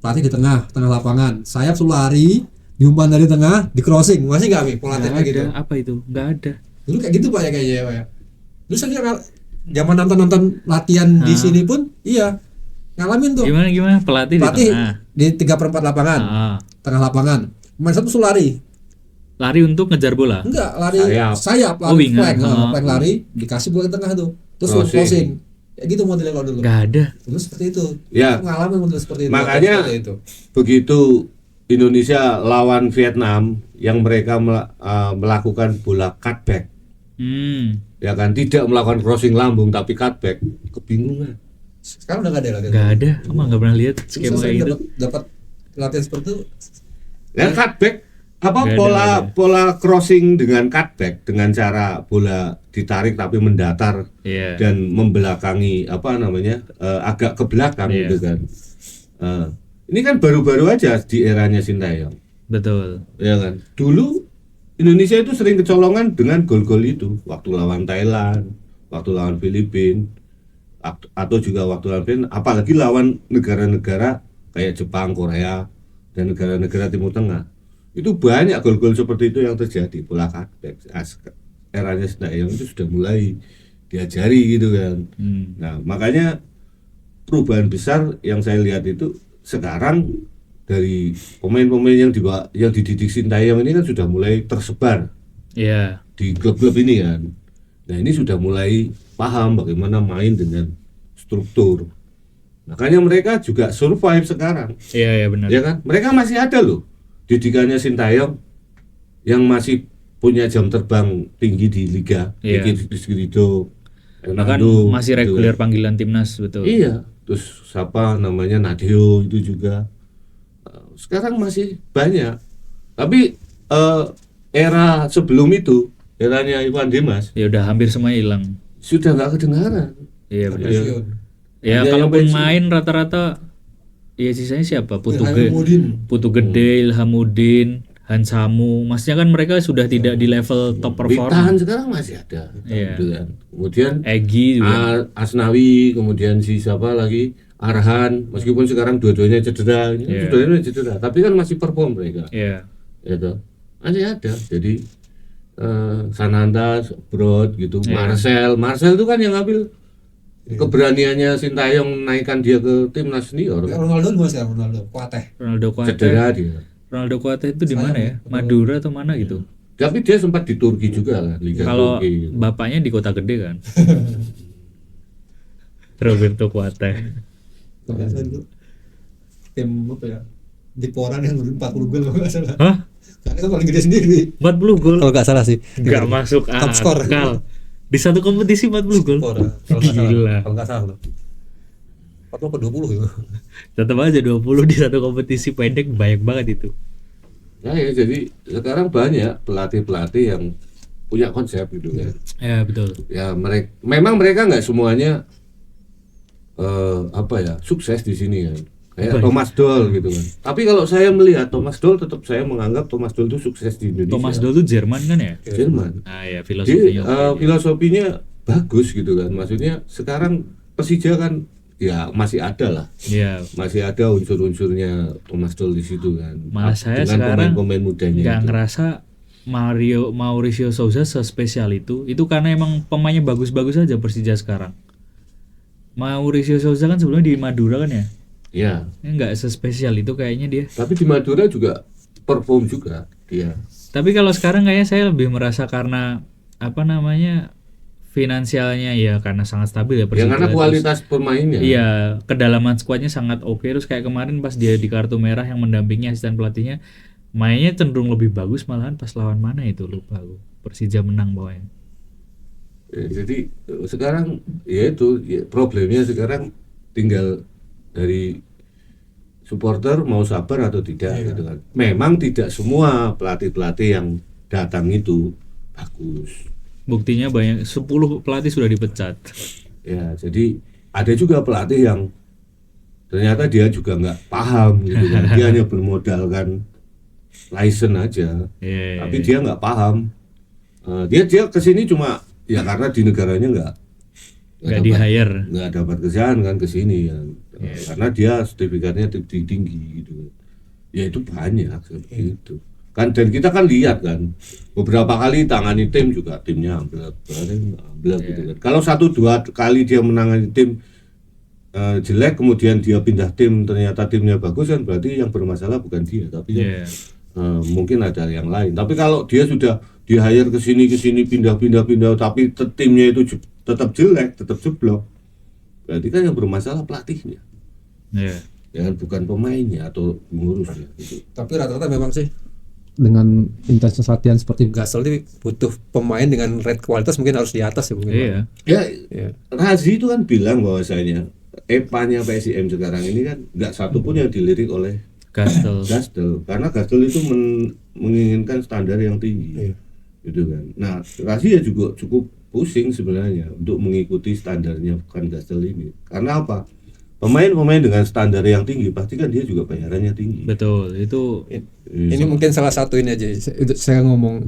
pelatih di tengah lapangan, sayap suruh lari, diumpan dari tengah, di crossing, masih nggak nih pola latihannya gitu? Apa itu? Nggak ada. Dulu kayak gitu Pak ya kayaknya ya Pak ya. Dulu saya zaman nonton latihan di sini pun iya ngalamin tuh. Gimana pelatih di tengah. Di 3/4 lapangan, tengah lapangan, main satu suruh lari. Lari untuk ngejar bola? Enggak, lari sayap lari flank, flank lari, dikasih bola ke tengah tuh, terus crossing. Ya gitu modelnya kalau dulu. Nggak ada. Dulu seperti itu. Ya. Ngalamin model seperti itu. Makanya seperti itu. Begitu Indonesia lawan Vietnam yang mereka melakukan bola cutback, ya kan, tidak melakukan crossing lambung tapi cutback, kebingungan. Sekarang udah nggak ada latihan. Nggak ada. Emang nggak pernah lihat skema kayak gitu. Dapat latihan seperti itu. Ya cutback pola crossing dengan cutback dengan cara bola ditarik tapi mendatar dan membelakangi agak ke belakang gitu kan. Ini kan baru-baru aja di eranya Sintayong. Betul. Ya kan. Dulu Indonesia itu sering kecolongan dengan gol-gol itu waktu lawan Thailand, waktu lawan Filipina, atau juga waktu lawan apalagi lawan negara-negara kayak Jepang, Korea dan negara-negara Timur Tengah. Itu banyak gol-gol seperti itu yang terjadi bola cutback. Eranya Sintayong itu sudah mulai diajari gitu kan. Nah makanya perubahan besar yang saya lihat itu sekarang dari pemain-pemain yang dididik Sintayong ini kan sudah mulai tersebar di klub-klub ini kan. Nah ini sudah mulai paham bagaimana main dengan struktur. Makanya mereka juga survive sekarang. Iya benar. Ya kan, mereka masih ada loh didikannya Sintayong yang masih punya jam terbang tinggi di liga. Iki Rizkyrido, bahkan masih reguler panggilan timnas, betul. Iya, terus siapa namanya Nadeo itu juga sekarang masih banyak. Tapi era sebelum itu, eranya Iwan Dimas, ya udah hampir semua hilang. Sudah nggak kedengaran. Iya benar. Ya kalaupun main rata-rata ya sisanya siapa? Putu Gede, Ilhamuddin, Hansamu. Maksudnya kan mereka sudah tidak di level top perform. Bitahan sekarang masih ada. Kemudian Egy juga. Asnawi, kemudian si siapa lagi? Arhan, meskipun sekarang dua-duanya cedera, tapi kan masih perform mereka. Itu masih ada. Jadi Sananta, Brod gitu, Marcel itu kan yang ngambil keberaniannya Sintayong menaikkan dia ke timnas senior. Ronaldo masih Ronaldo Kuateh. Cedera dia. Ronaldo Kuateh itu di mana ya? Madura atau mana gitu? Tapi dia sempat di Turki juga lah, Liga kalau Turki. Kalau bapaknya di kota gede kan. Roberto Kuateh. Tim apa ya? Di Poran yang 40 gol kalau nggak salah. Hah? Karena itu paling gede sendiri. 40 gol. Kalau nggak salah sih. Nggak masuk top skor. Di satu kompetisi 40 gol. Gila. Kalau nggak salah loh. 40 ke 20 gitu. Tetap aja 20 di satu kompetisi pendek banyak banget itu. Ya jadi sekarang banyak pelatih-pelatih yang punya konsep gitu kan. Ya betul. Ya memang mereka nggak semuanya sukses di sini kan. Kayak Thomas Doll gitu kan. Tapi kalau saya melihat Thomas Doll, tetap saya menganggap Thomas Doll itu sukses di Indonesia. Thomas Doll itu Jerman kan ya? Jerman. Filosofinya. Filosofinya bagus gitu kan. Maksudnya sekarang Persija kan ya masih ada lah, Iya. masih ada unsur-unsurnya Thomas Tuchel di situ kan. Malah saya dengan sekarang pemain-pemain mudanya nggak itu. ngerasa Mauricio Sousa sespesial itu karena emang pemainnya bagus-bagus aja Persija sekarang. Mauricio Sousa kan sebelumnya di Madura kan ya, Ya, nggak sespesial itu kayaknya dia. tapi di Madura juga perform juga dia. Tapi kalau sekarang kayaknya saya lebih merasa karena apa namanya finansialnya ya karena sangat stabil ya Ya Persija. karena Terus, kualitas pemainnya. iya, kedalaman skuadnya sangat oke. Terus kayak kemarin pas dia di kartu merah yang mendampingi asisten pelatihnya, mainnya cenderung lebih bagus malahan pas lawan mana itu lupa aku. Persija menang bawahnya. Ya, jadi sekarang ya itu ya, problemnya sekarang tinggal dari supporter mau sabar atau tidak gitu kan. Memang tidak semua pelatih-pelatih yang datang itu bagus. Buktinya banyak 10 pelatih sudah dipecat. Ya, jadi ada juga pelatih yang ternyata dia juga nggak paham gitu kan. Dia hanya bermodalkan license aja, Iya. tapi dia nggak paham. Dia kesini cuma ya karena di negaranya nggak dapat- di hire. nggak dapat kerjaan kan kesini kan. Karena dia sertifikatnya tinggi gitu. Ya itu banyak seperti itu kan, dan kita kan lihat kan beberapa kali tangani tim juga timnya ambil gitu kan. Kalau 1-2 kali dia menangani tim jelek kemudian dia pindah tim ternyata timnya bagus kan berarti yang bermasalah bukan dia tapi Iya. mungkin ada yang lain. Tapi kalau dia sudah di hire ke sini pindah tapi timnya itu tetap jelek, tetap jeblok, berarti kan yang bermasalah pelatihnya, Iya. ya bukan pemainnya atau pengurusnya gitu. Tapi rata-rata memang sih dengan intensitas latihan seperti Gasol ini butuh pemain dengan rate kualitas mungkin harus di atas ya mungkin. Iya. Ya Iya. Razi itu kan bilang bahwasanya EPA-nya PSIM sekarang ini kan nggak satu pun yang dilirik oleh Gastel. Gastel, karena Gastel itu menginginkan standar yang tinggi, gitu kan. Nah, Razi ya juga cukup pusing sebenarnya untuk mengikuti standarnya bukan Gastel ini. Karena apa? Pemain-pemain dengan standar yang tinggi pasti kan dia juga bayarannya tinggi. Betul, itu Ini mungkin salah satu ini aja. Saya ngomong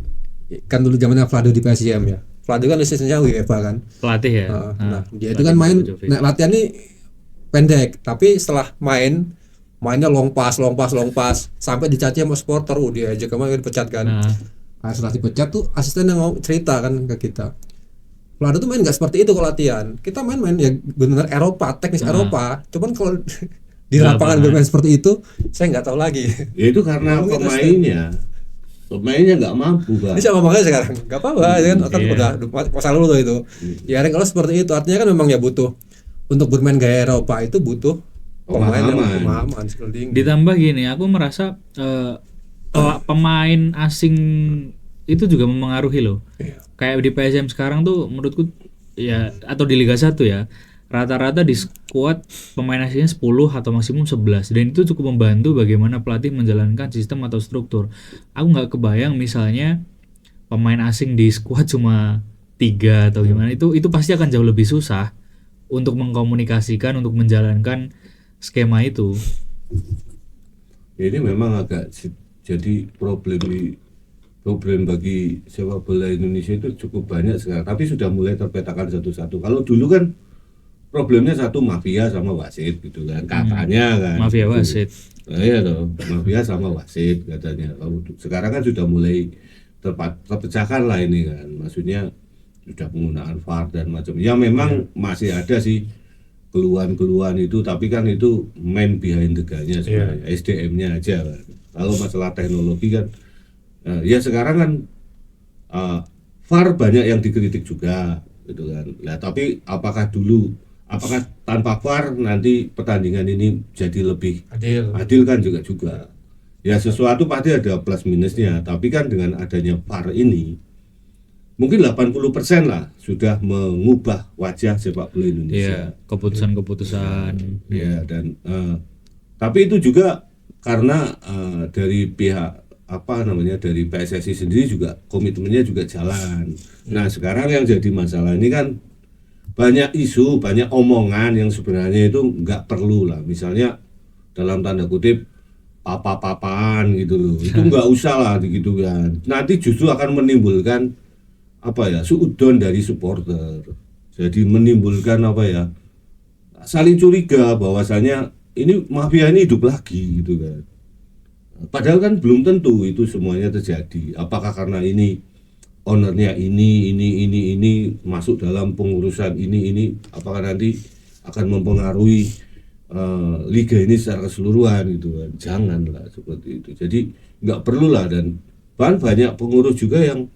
kan dulu zamannya Vlado di PSIM ya. Vlado kan lisensinya UEFA kan. pelatih ya. Nah, dia itu kan main latihan ini pendek, tapi setelah mainnya long pass sampai dicaci sama supporter. Dia aja kemarin dipecat kan. Nah, setelah dipecat tuh asisten yang mau cerita kan ke kita. Vlado tuh main nggak seperti itu kalau latihan. Kita main ya benar Eropa, teknis Eropa. Cuman kalau di lapangan bermain seperti itu, saya nggak tahu lagi. Ya itu karena pemainnya nggak mampu kan. Ini siapa makanya sekarang? Nggak apa-apa, ya kan udah masa lalu tuh itu. Ya kalau seperti itu artinya kan memang ya butuh untuk bermain gaya Eropa itu butuh pemain yang pemahaman skill tinggi. Ditambah gini, aku merasa pemain asing itu juga mempengaruhi loh. Kayak di PSM sekarang tuh menurutku ya, atau di Liga 1 ya, rata-rata di skuad pemain asingnya 10 atau maksimum 11, dan itu cukup membantu bagaimana pelatih menjalankan sistem atau struktur. Aku nggak kebayang misalnya pemain asing di skuad cuma 3 atau gimana, itu pasti akan jauh lebih susah untuk mengkomunikasikan, untuk menjalankan skema itu. Ini memang agak jadi problem bagi sepak bola Indonesia itu cukup banyak sekarang, tapi sudah mulai terpetakan satu-satu. Kalau dulu kan problemnya satu mafia sama wasit gitu kan katanya kan. Mafia gitu. wasit. Nah, iya dong, mafia sama wasit katanya. Sekarang kan sudah mulai terpecahkan lah ini kan. Maksudnya sudah penggunaan VAR dan macam. Ya memang masih ada sih keluhan-keluhan itu, tapi kan itu main behind the gun-nya sebenarnya, SDM-nya aja kan. Kalau masalah teknologi kan ya sekarang kan VAR banyak yang dikritik juga gitu kan. Nah, tapi apakah tanpa VAR nanti pertandingan ini jadi lebih adil kan juga. Ya sesuatu pasti ada plus minusnya, tapi kan dengan adanya VAR ini mungkin 80% lah sudah mengubah wajah sepak bola Indonesia. Iya, keputusan-keputusan. Ya dan tapi itu juga karena dari pihak dari PSSI sendiri juga komitmennya juga jalan. Nah sekarang yang jadi masalah ini kan banyak isu, banyak omongan yang sebenarnya itu nggak perlu lah. Misalnya dalam tanda kutip papa-papaan gitu loh, itu nggak usah lah gitu kan. Nanti justru akan menimbulkan suudon dari supporter. Jadi menimbulkan saling curiga bahwasanya ini mafia ini hidup lagi gitu kan. Padahal kan belum tentu itu semuanya terjadi. Apakah karena ini ownernya ini masuk dalam pengurusan ini, apakah nanti akan mempengaruhi liga ini secara keseluruhan gitu kan? Janganlah seperti itu. Jadi nggak perlulah, dan banyak pengurus juga yang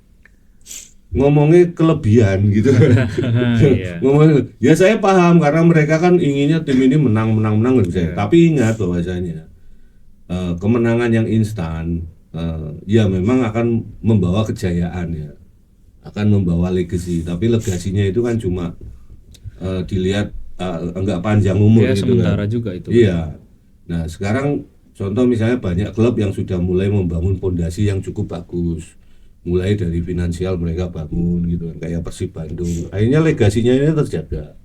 ngomongnya kelebihan gitu. Iya. Ngomongnya, ya saya paham karena mereka kan inginnya tim ini menang gitu saya. Tapi ingat bahwasanya kemenangan yang instan ya memang akan membawa kejayaan ya, akan membawa legacy, tapi legasinya itu kan cuma dilihat enggak panjang umur Ya, gitu sementara kan. juga itu. Iya. Nah sekarang contoh misalnya banyak klub yang sudah mulai membangun fondasi yang cukup bagus, mulai dari finansial mereka bangun gitu kan, kayak Persib Bandung. Akhirnya legasinya ini terjaga,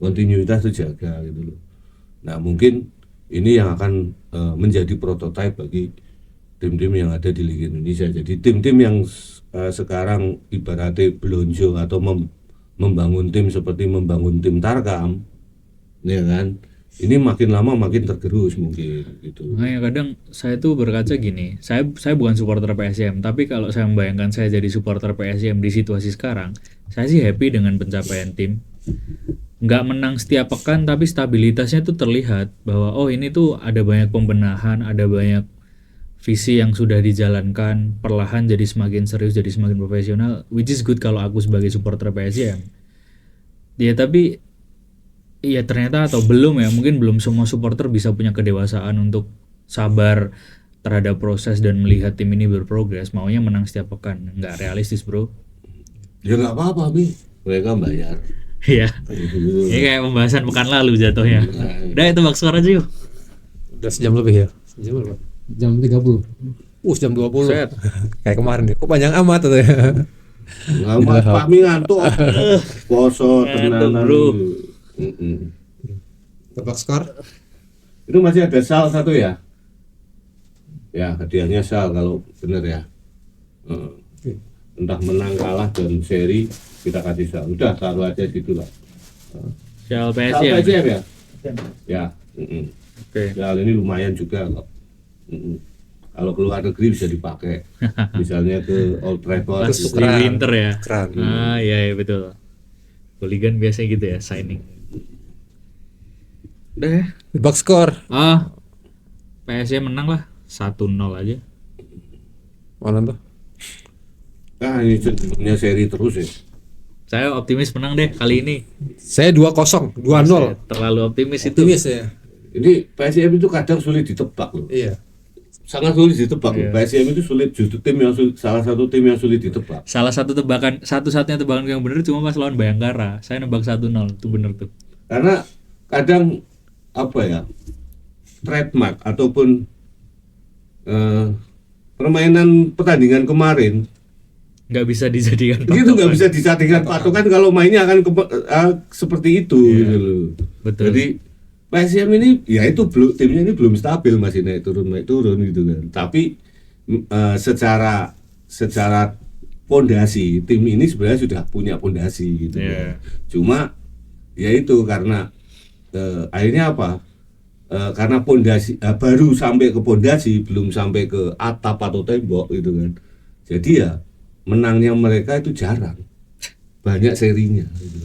kontinuitas terjaga gitu loh. Nah mungkin ini yang akan menjadi prototipe bagi tim-tim yang ada di Liga Indonesia. Jadi tim-tim yang sekarang ibaratnya belonjo atau membangun tim seperti membangun tim Tarkam, ya kan? Ini makin lama makin tergerus mungkin gitu. Makanya kadang saya tuh berkaca gini, saya bukan supporter PSM, tapi kalau saya membayangkan saya jadi supporter PSM di situasi sekarang, saya sih happy dengan pencapaian tim. Nggak menang setiap pekan, tapi stabilitasnya tuh terlihat bahwa oh ini tuh ada banyak pembenahan, ada banyak visi yang sudah dijalankan, perlahan jadi semakin serius, jadi semakin profesional, which is good kalau aku sebagai supporter PSM. Ya tapi ya ternyata atau belum ya, mungkin belum semua supporter bisa punya kedewasaan untuk sabar terhadap proses dan melihat tim ini berprogres. Maunya menang setiap pekan, nggak realistis bro. Ya nggak apa-apa Bi, mereka bayar. Iya. Gitu. Ini kayak pembahasan pekan lalu jatuhnya. Udah itu bak suara aja yuk. Udah sejam lebih ya. Sejam berapa? Jam 30. Jam 20. Set. Kayak kemarin deh. Kok panjang amat tuh ya. Lama Fahmi ngantuk. Poso tenanan. bro. Tebak skor? Itu masih ada sal satu ya? Ya, hadiahnya sal kalau bener ya. Entah menang kalah dan seri kita kasih sal. Udah taruh aja situ lah. Sial Sal PSM. PSM ya? Ya. Oke. Sal ini lumayan juga kok. Kalau keluar negeri bisa dipakai. Misalnya ke Old Trafford. Pas di winter ya. Keren. Ah iya betul. Hooligan biasanya gitu ya signing. Udah ya. Tebak skor. PSM menang lah 1-0 aja. Mana tuh? Nah ini cenderungnya seri terus ya. Saya optimis menang deh kali ini. Saya 2-0, 2-0. Saya terlalu optimis itu. Optimis ya. Ini PSM itu kadang sulit ditebak loh. Iya. Sangat sulit ditebak loh. Iya. PSM itu sulit, justru salah satu tim yang sulit ditebak. Salah satu tebakan, satu-satunya tebakan yang bener cuma pas lawan Bayangkara. Saya nebak 1-0, itu bener tuh. Karena kadang apa ya, trademark ataupun permainan pertandingan kemarin Nggak bisa dijadikan itu nggak bisa dijadikan patokan kalau mainnya akan seperti itu gitu loh. Betul. Jadi PSM ini ya itu timnya ini belum stabil, masih naik turun gitu kan. Tapi secara pondasi tim ini sebenarnya sudah punya pondasi gitu kan. Cuma ya itu karena akhirnya apa? Karena pondasi baru sampai ke pondasi, belum sampai ke atap atau tembok gitu kan. Jadi ya menangnya mereka itu jarang, banyak serinya gitu.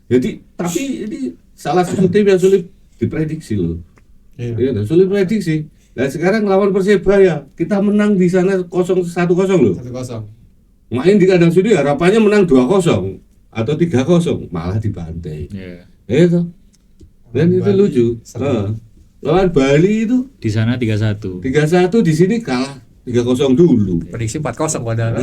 Jadi tapi ini salah satu tim yang sulit diprediksi loh. Iya, sulit prediksi. Nah sekarang lawan Persebaya kita menang di sana 1-0 loh. 1-0. Main di kandang sendiri harapannya menang 2-0 atau 3-0, malah dibantai. Itu. Dan itu lucu. Lawan Bali itu Di sana 3-1. 3-1, di sini kalah 3-0 dulu. Prediksi 4-0 padahal.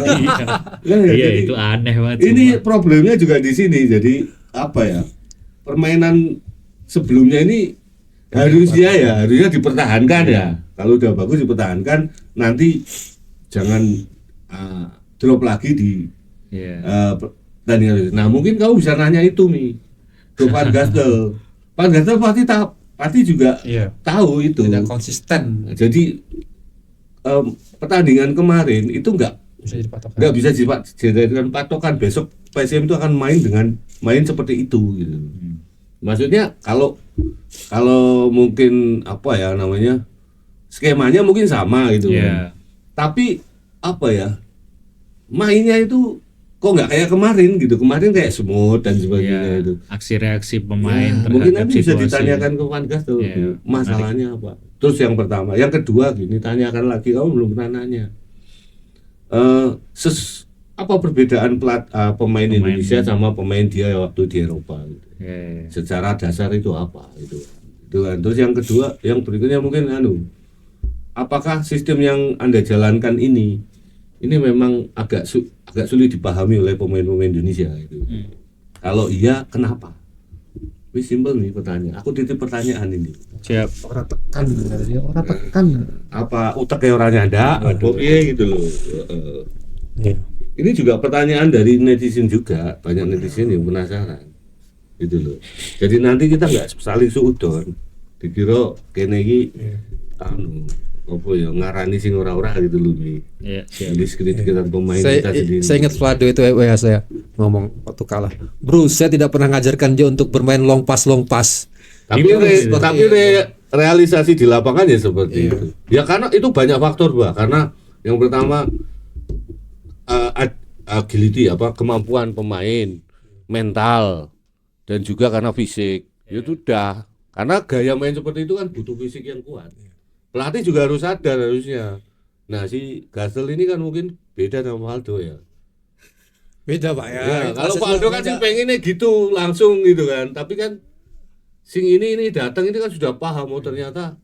Ya, Iya jadi itu aneh banget. ini problemnya juga di sini. Jadi apa ya? Permainan sebelumnya ini harusnya dipertahankan ya. Kalau udah bagus dipertahankan, nanti jangan drop lagi di pertandingan. Nah mungkin kamu bisa nanya itu nih ke Van Gastel. Van Gastel pasti juga tahu itu. Tidak konsisten. Jadi pertandingan kemarin itu nggak bisa dijadikan patokan. Besok PSM itu akan main seperti itu gitu. Maksudnya kalau mungkin apa ya namanya skemanya mungkin sama gitu kan. Tapi apa ya mainnya itu kok nggak kayak kemarin gitu. Kemarin kayak smooth dan sebagainya itu. Aksi reaksi pemain Ya, terhadap mungkin nanti bisa situasi. ditanyakan ke Van Gastel masalahnya apa. Terus yang pertama, yang kedua gini tanyakan lagi, kamu belum pernah nanya. Apa perbedaan pemain Indonesia sama pemain dia waktu di Eropa gitu. Secara dasar itu apa itu kan. Terus yang kedua, yang berikutnya mungkin apakah sistem yang Anda jalankan ini memang agak sulit dipahami oleh pemain-pemain Indonesia gitu. Kalau iya, kenapa? Wih, simpel nih pertanyaan. Aku titip pertanyaan ini. Siap. Orang tekan. Apa uteknya orangnya ada? Oke gitu loh. Ini juga pertanyaan dari netizen juga, banyak netizen yang penasaran gitu loh. Jadi nanti kita nggak saling suudon, dikira kene iki apa ya ngarani sing ora-ora gitu loh nih. Iya, siap. Jadi kritik-kritikan pemain kita sendiri. Saya ingat Vlado itu saya ngomong waktu kalah. Bro, saya tidak pernah ngajarkan dia untuk bermain long pass. Tapi realisasi di lapangan ya seperti itu. Ya karena itu banyak faktor, Pak. Karena yang pertama agility kemampuan pemain, mental, dan juga karena fisik. Ya sudah. Karena gaya main seperti itu kan butuh fisik yang kuat. Pelatih juga harus sadar harusnya. Nah, si Gastel ini kan mungkin beda sama Valdo ya. Beda Pak ya. Kalau Valdo kan sih pengennya gitu langsung gitu kan. Tapi kan sing ini datang ini kan sudah paham ternyata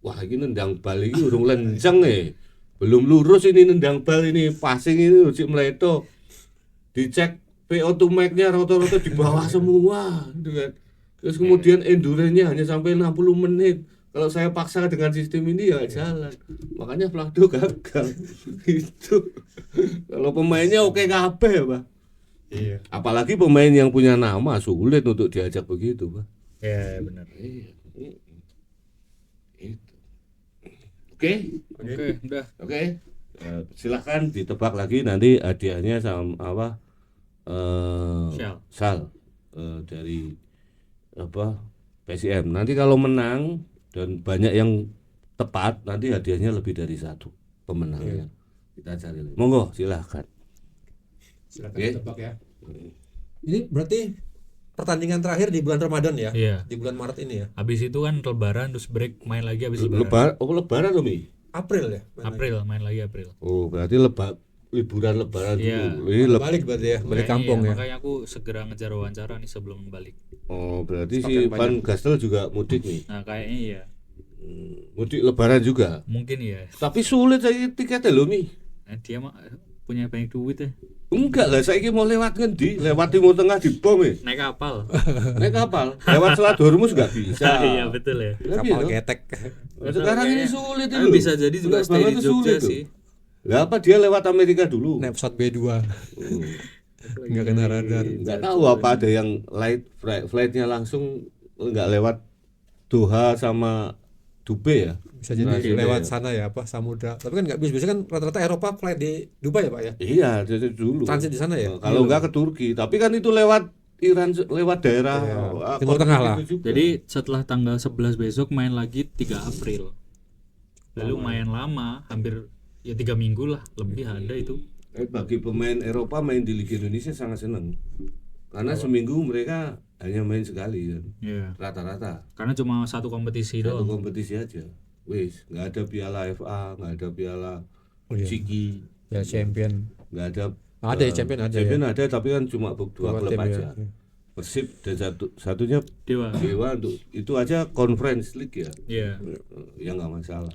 wah ini nendang bal ini urung lenceng belum lurus ini nendang bal ini passing ini uji meleto dicek PO2 max-nya rata-rata di bawah semua gitu kan. Terus kemudian endurance-nya hanya sampai 60 menit. Kalau saya paksa dengan sistem ini ya jalan. Makanya Vlado gagal. Itu. Kalau pemainnya oke kabeh, Pak. Iya. Apalagi pemain yang punya nama sulit untuk diajak begitu, Pak. Ya, benar. Oke, udah. Oke. Silahkan ditebak lagi nanti hadiahnya sama Sal dari PSM. Nanti kalau menang dan banyak yang tepat nanti hadiahnya lebih dari satu pemenangnya. Kita cari lagi. Monggo silahkan. Silakan ditebak ya. Ini berarti pertandingan terakhir di bulan Ramadan ya? Iya. Di bulan Maret ini ya? Habis itu kan lebaran terus break main lagi habis lebaran. Lebaran loh, Mi. April ya? Main lagi April. Oh, berarti liburan lebaran dulu. Ini Balik berarti ya, balik kampung ya. Makanya aku segera ngejar wawancara nih sebelum balik. Oh, berarti si Van Gastel juga mudik nih. Nah, kayaknya iya. Mudik lebaran juga. Mungkin iya. Tapi sulit saya tiketnya loh, Mi. Dia mah punya banyak duit ya. Enggak lah, saya mau lewat ngendi? Lewat Timur Tengah di bom ya. Naik kapal. Lewat Selat Hormuz nggak bisa. Iya betul ya. Kapal getek. Sekarang ini sulit itu. Bisa jadi juga stay di Jogja sih. Lah apa dia lewat Amerika dulu? Naik pesawat B2. Enggak kena radar. Enggak tahu apa ada yang flightnya langsung enggak lewat Doha sama Dubai ya. Bisa jadi lewat sana ya samudra. Tapi kan nggak bisa. Biasanya kan rata-rata Eropa flight di Dubai ya Pak ya? Iya, dari dulu. Transit di sana ya? Kalau enggak ke Turki, tapi kan itu lewat Iran, lewat daerah Timur Tengah lah. Jadi setelah tanggal 11 besok main lagi 3 April. Lalu main lama, hampir ya 3 minggu lah, lebih ada itu. Bagi pemain Eropa main di Liga Indonesia sangat senang. Karena seminggu mereka hanya main sekali kan. Iya. Rata-rata. Karena cuma satu kompetisi Satu doang. kompetisi aja. Wis, nggak ada piala FA, nggak ada piala Ciki, Ya champion. nggak ada. Ada ya champion ada. Champion ada tapi kan cuma dua klub tim aja. ya. Persib dan satunya Dewa. untuk itu aja Conference League ya. Iya. Ya nggak masalah.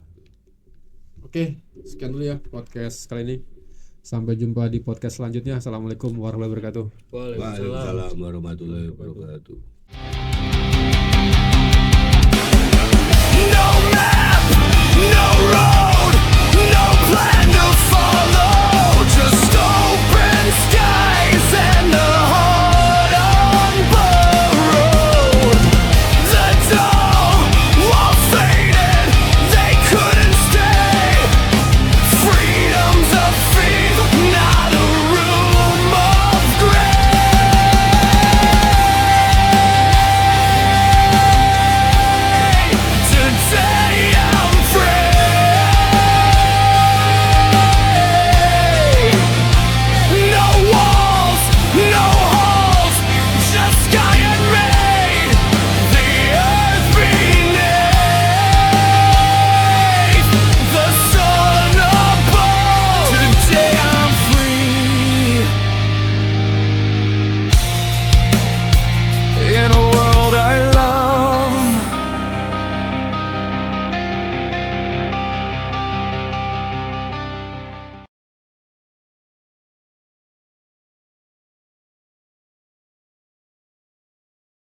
Oke, sekian dulu ya podcast kali ini. Sampai jumpa di podcast selanjutnya. Assalamualaikum warahmatullahi wabarakatuh. Waalaikumsalam. Waalaikumsalam warahmatullahi wabarakatuh.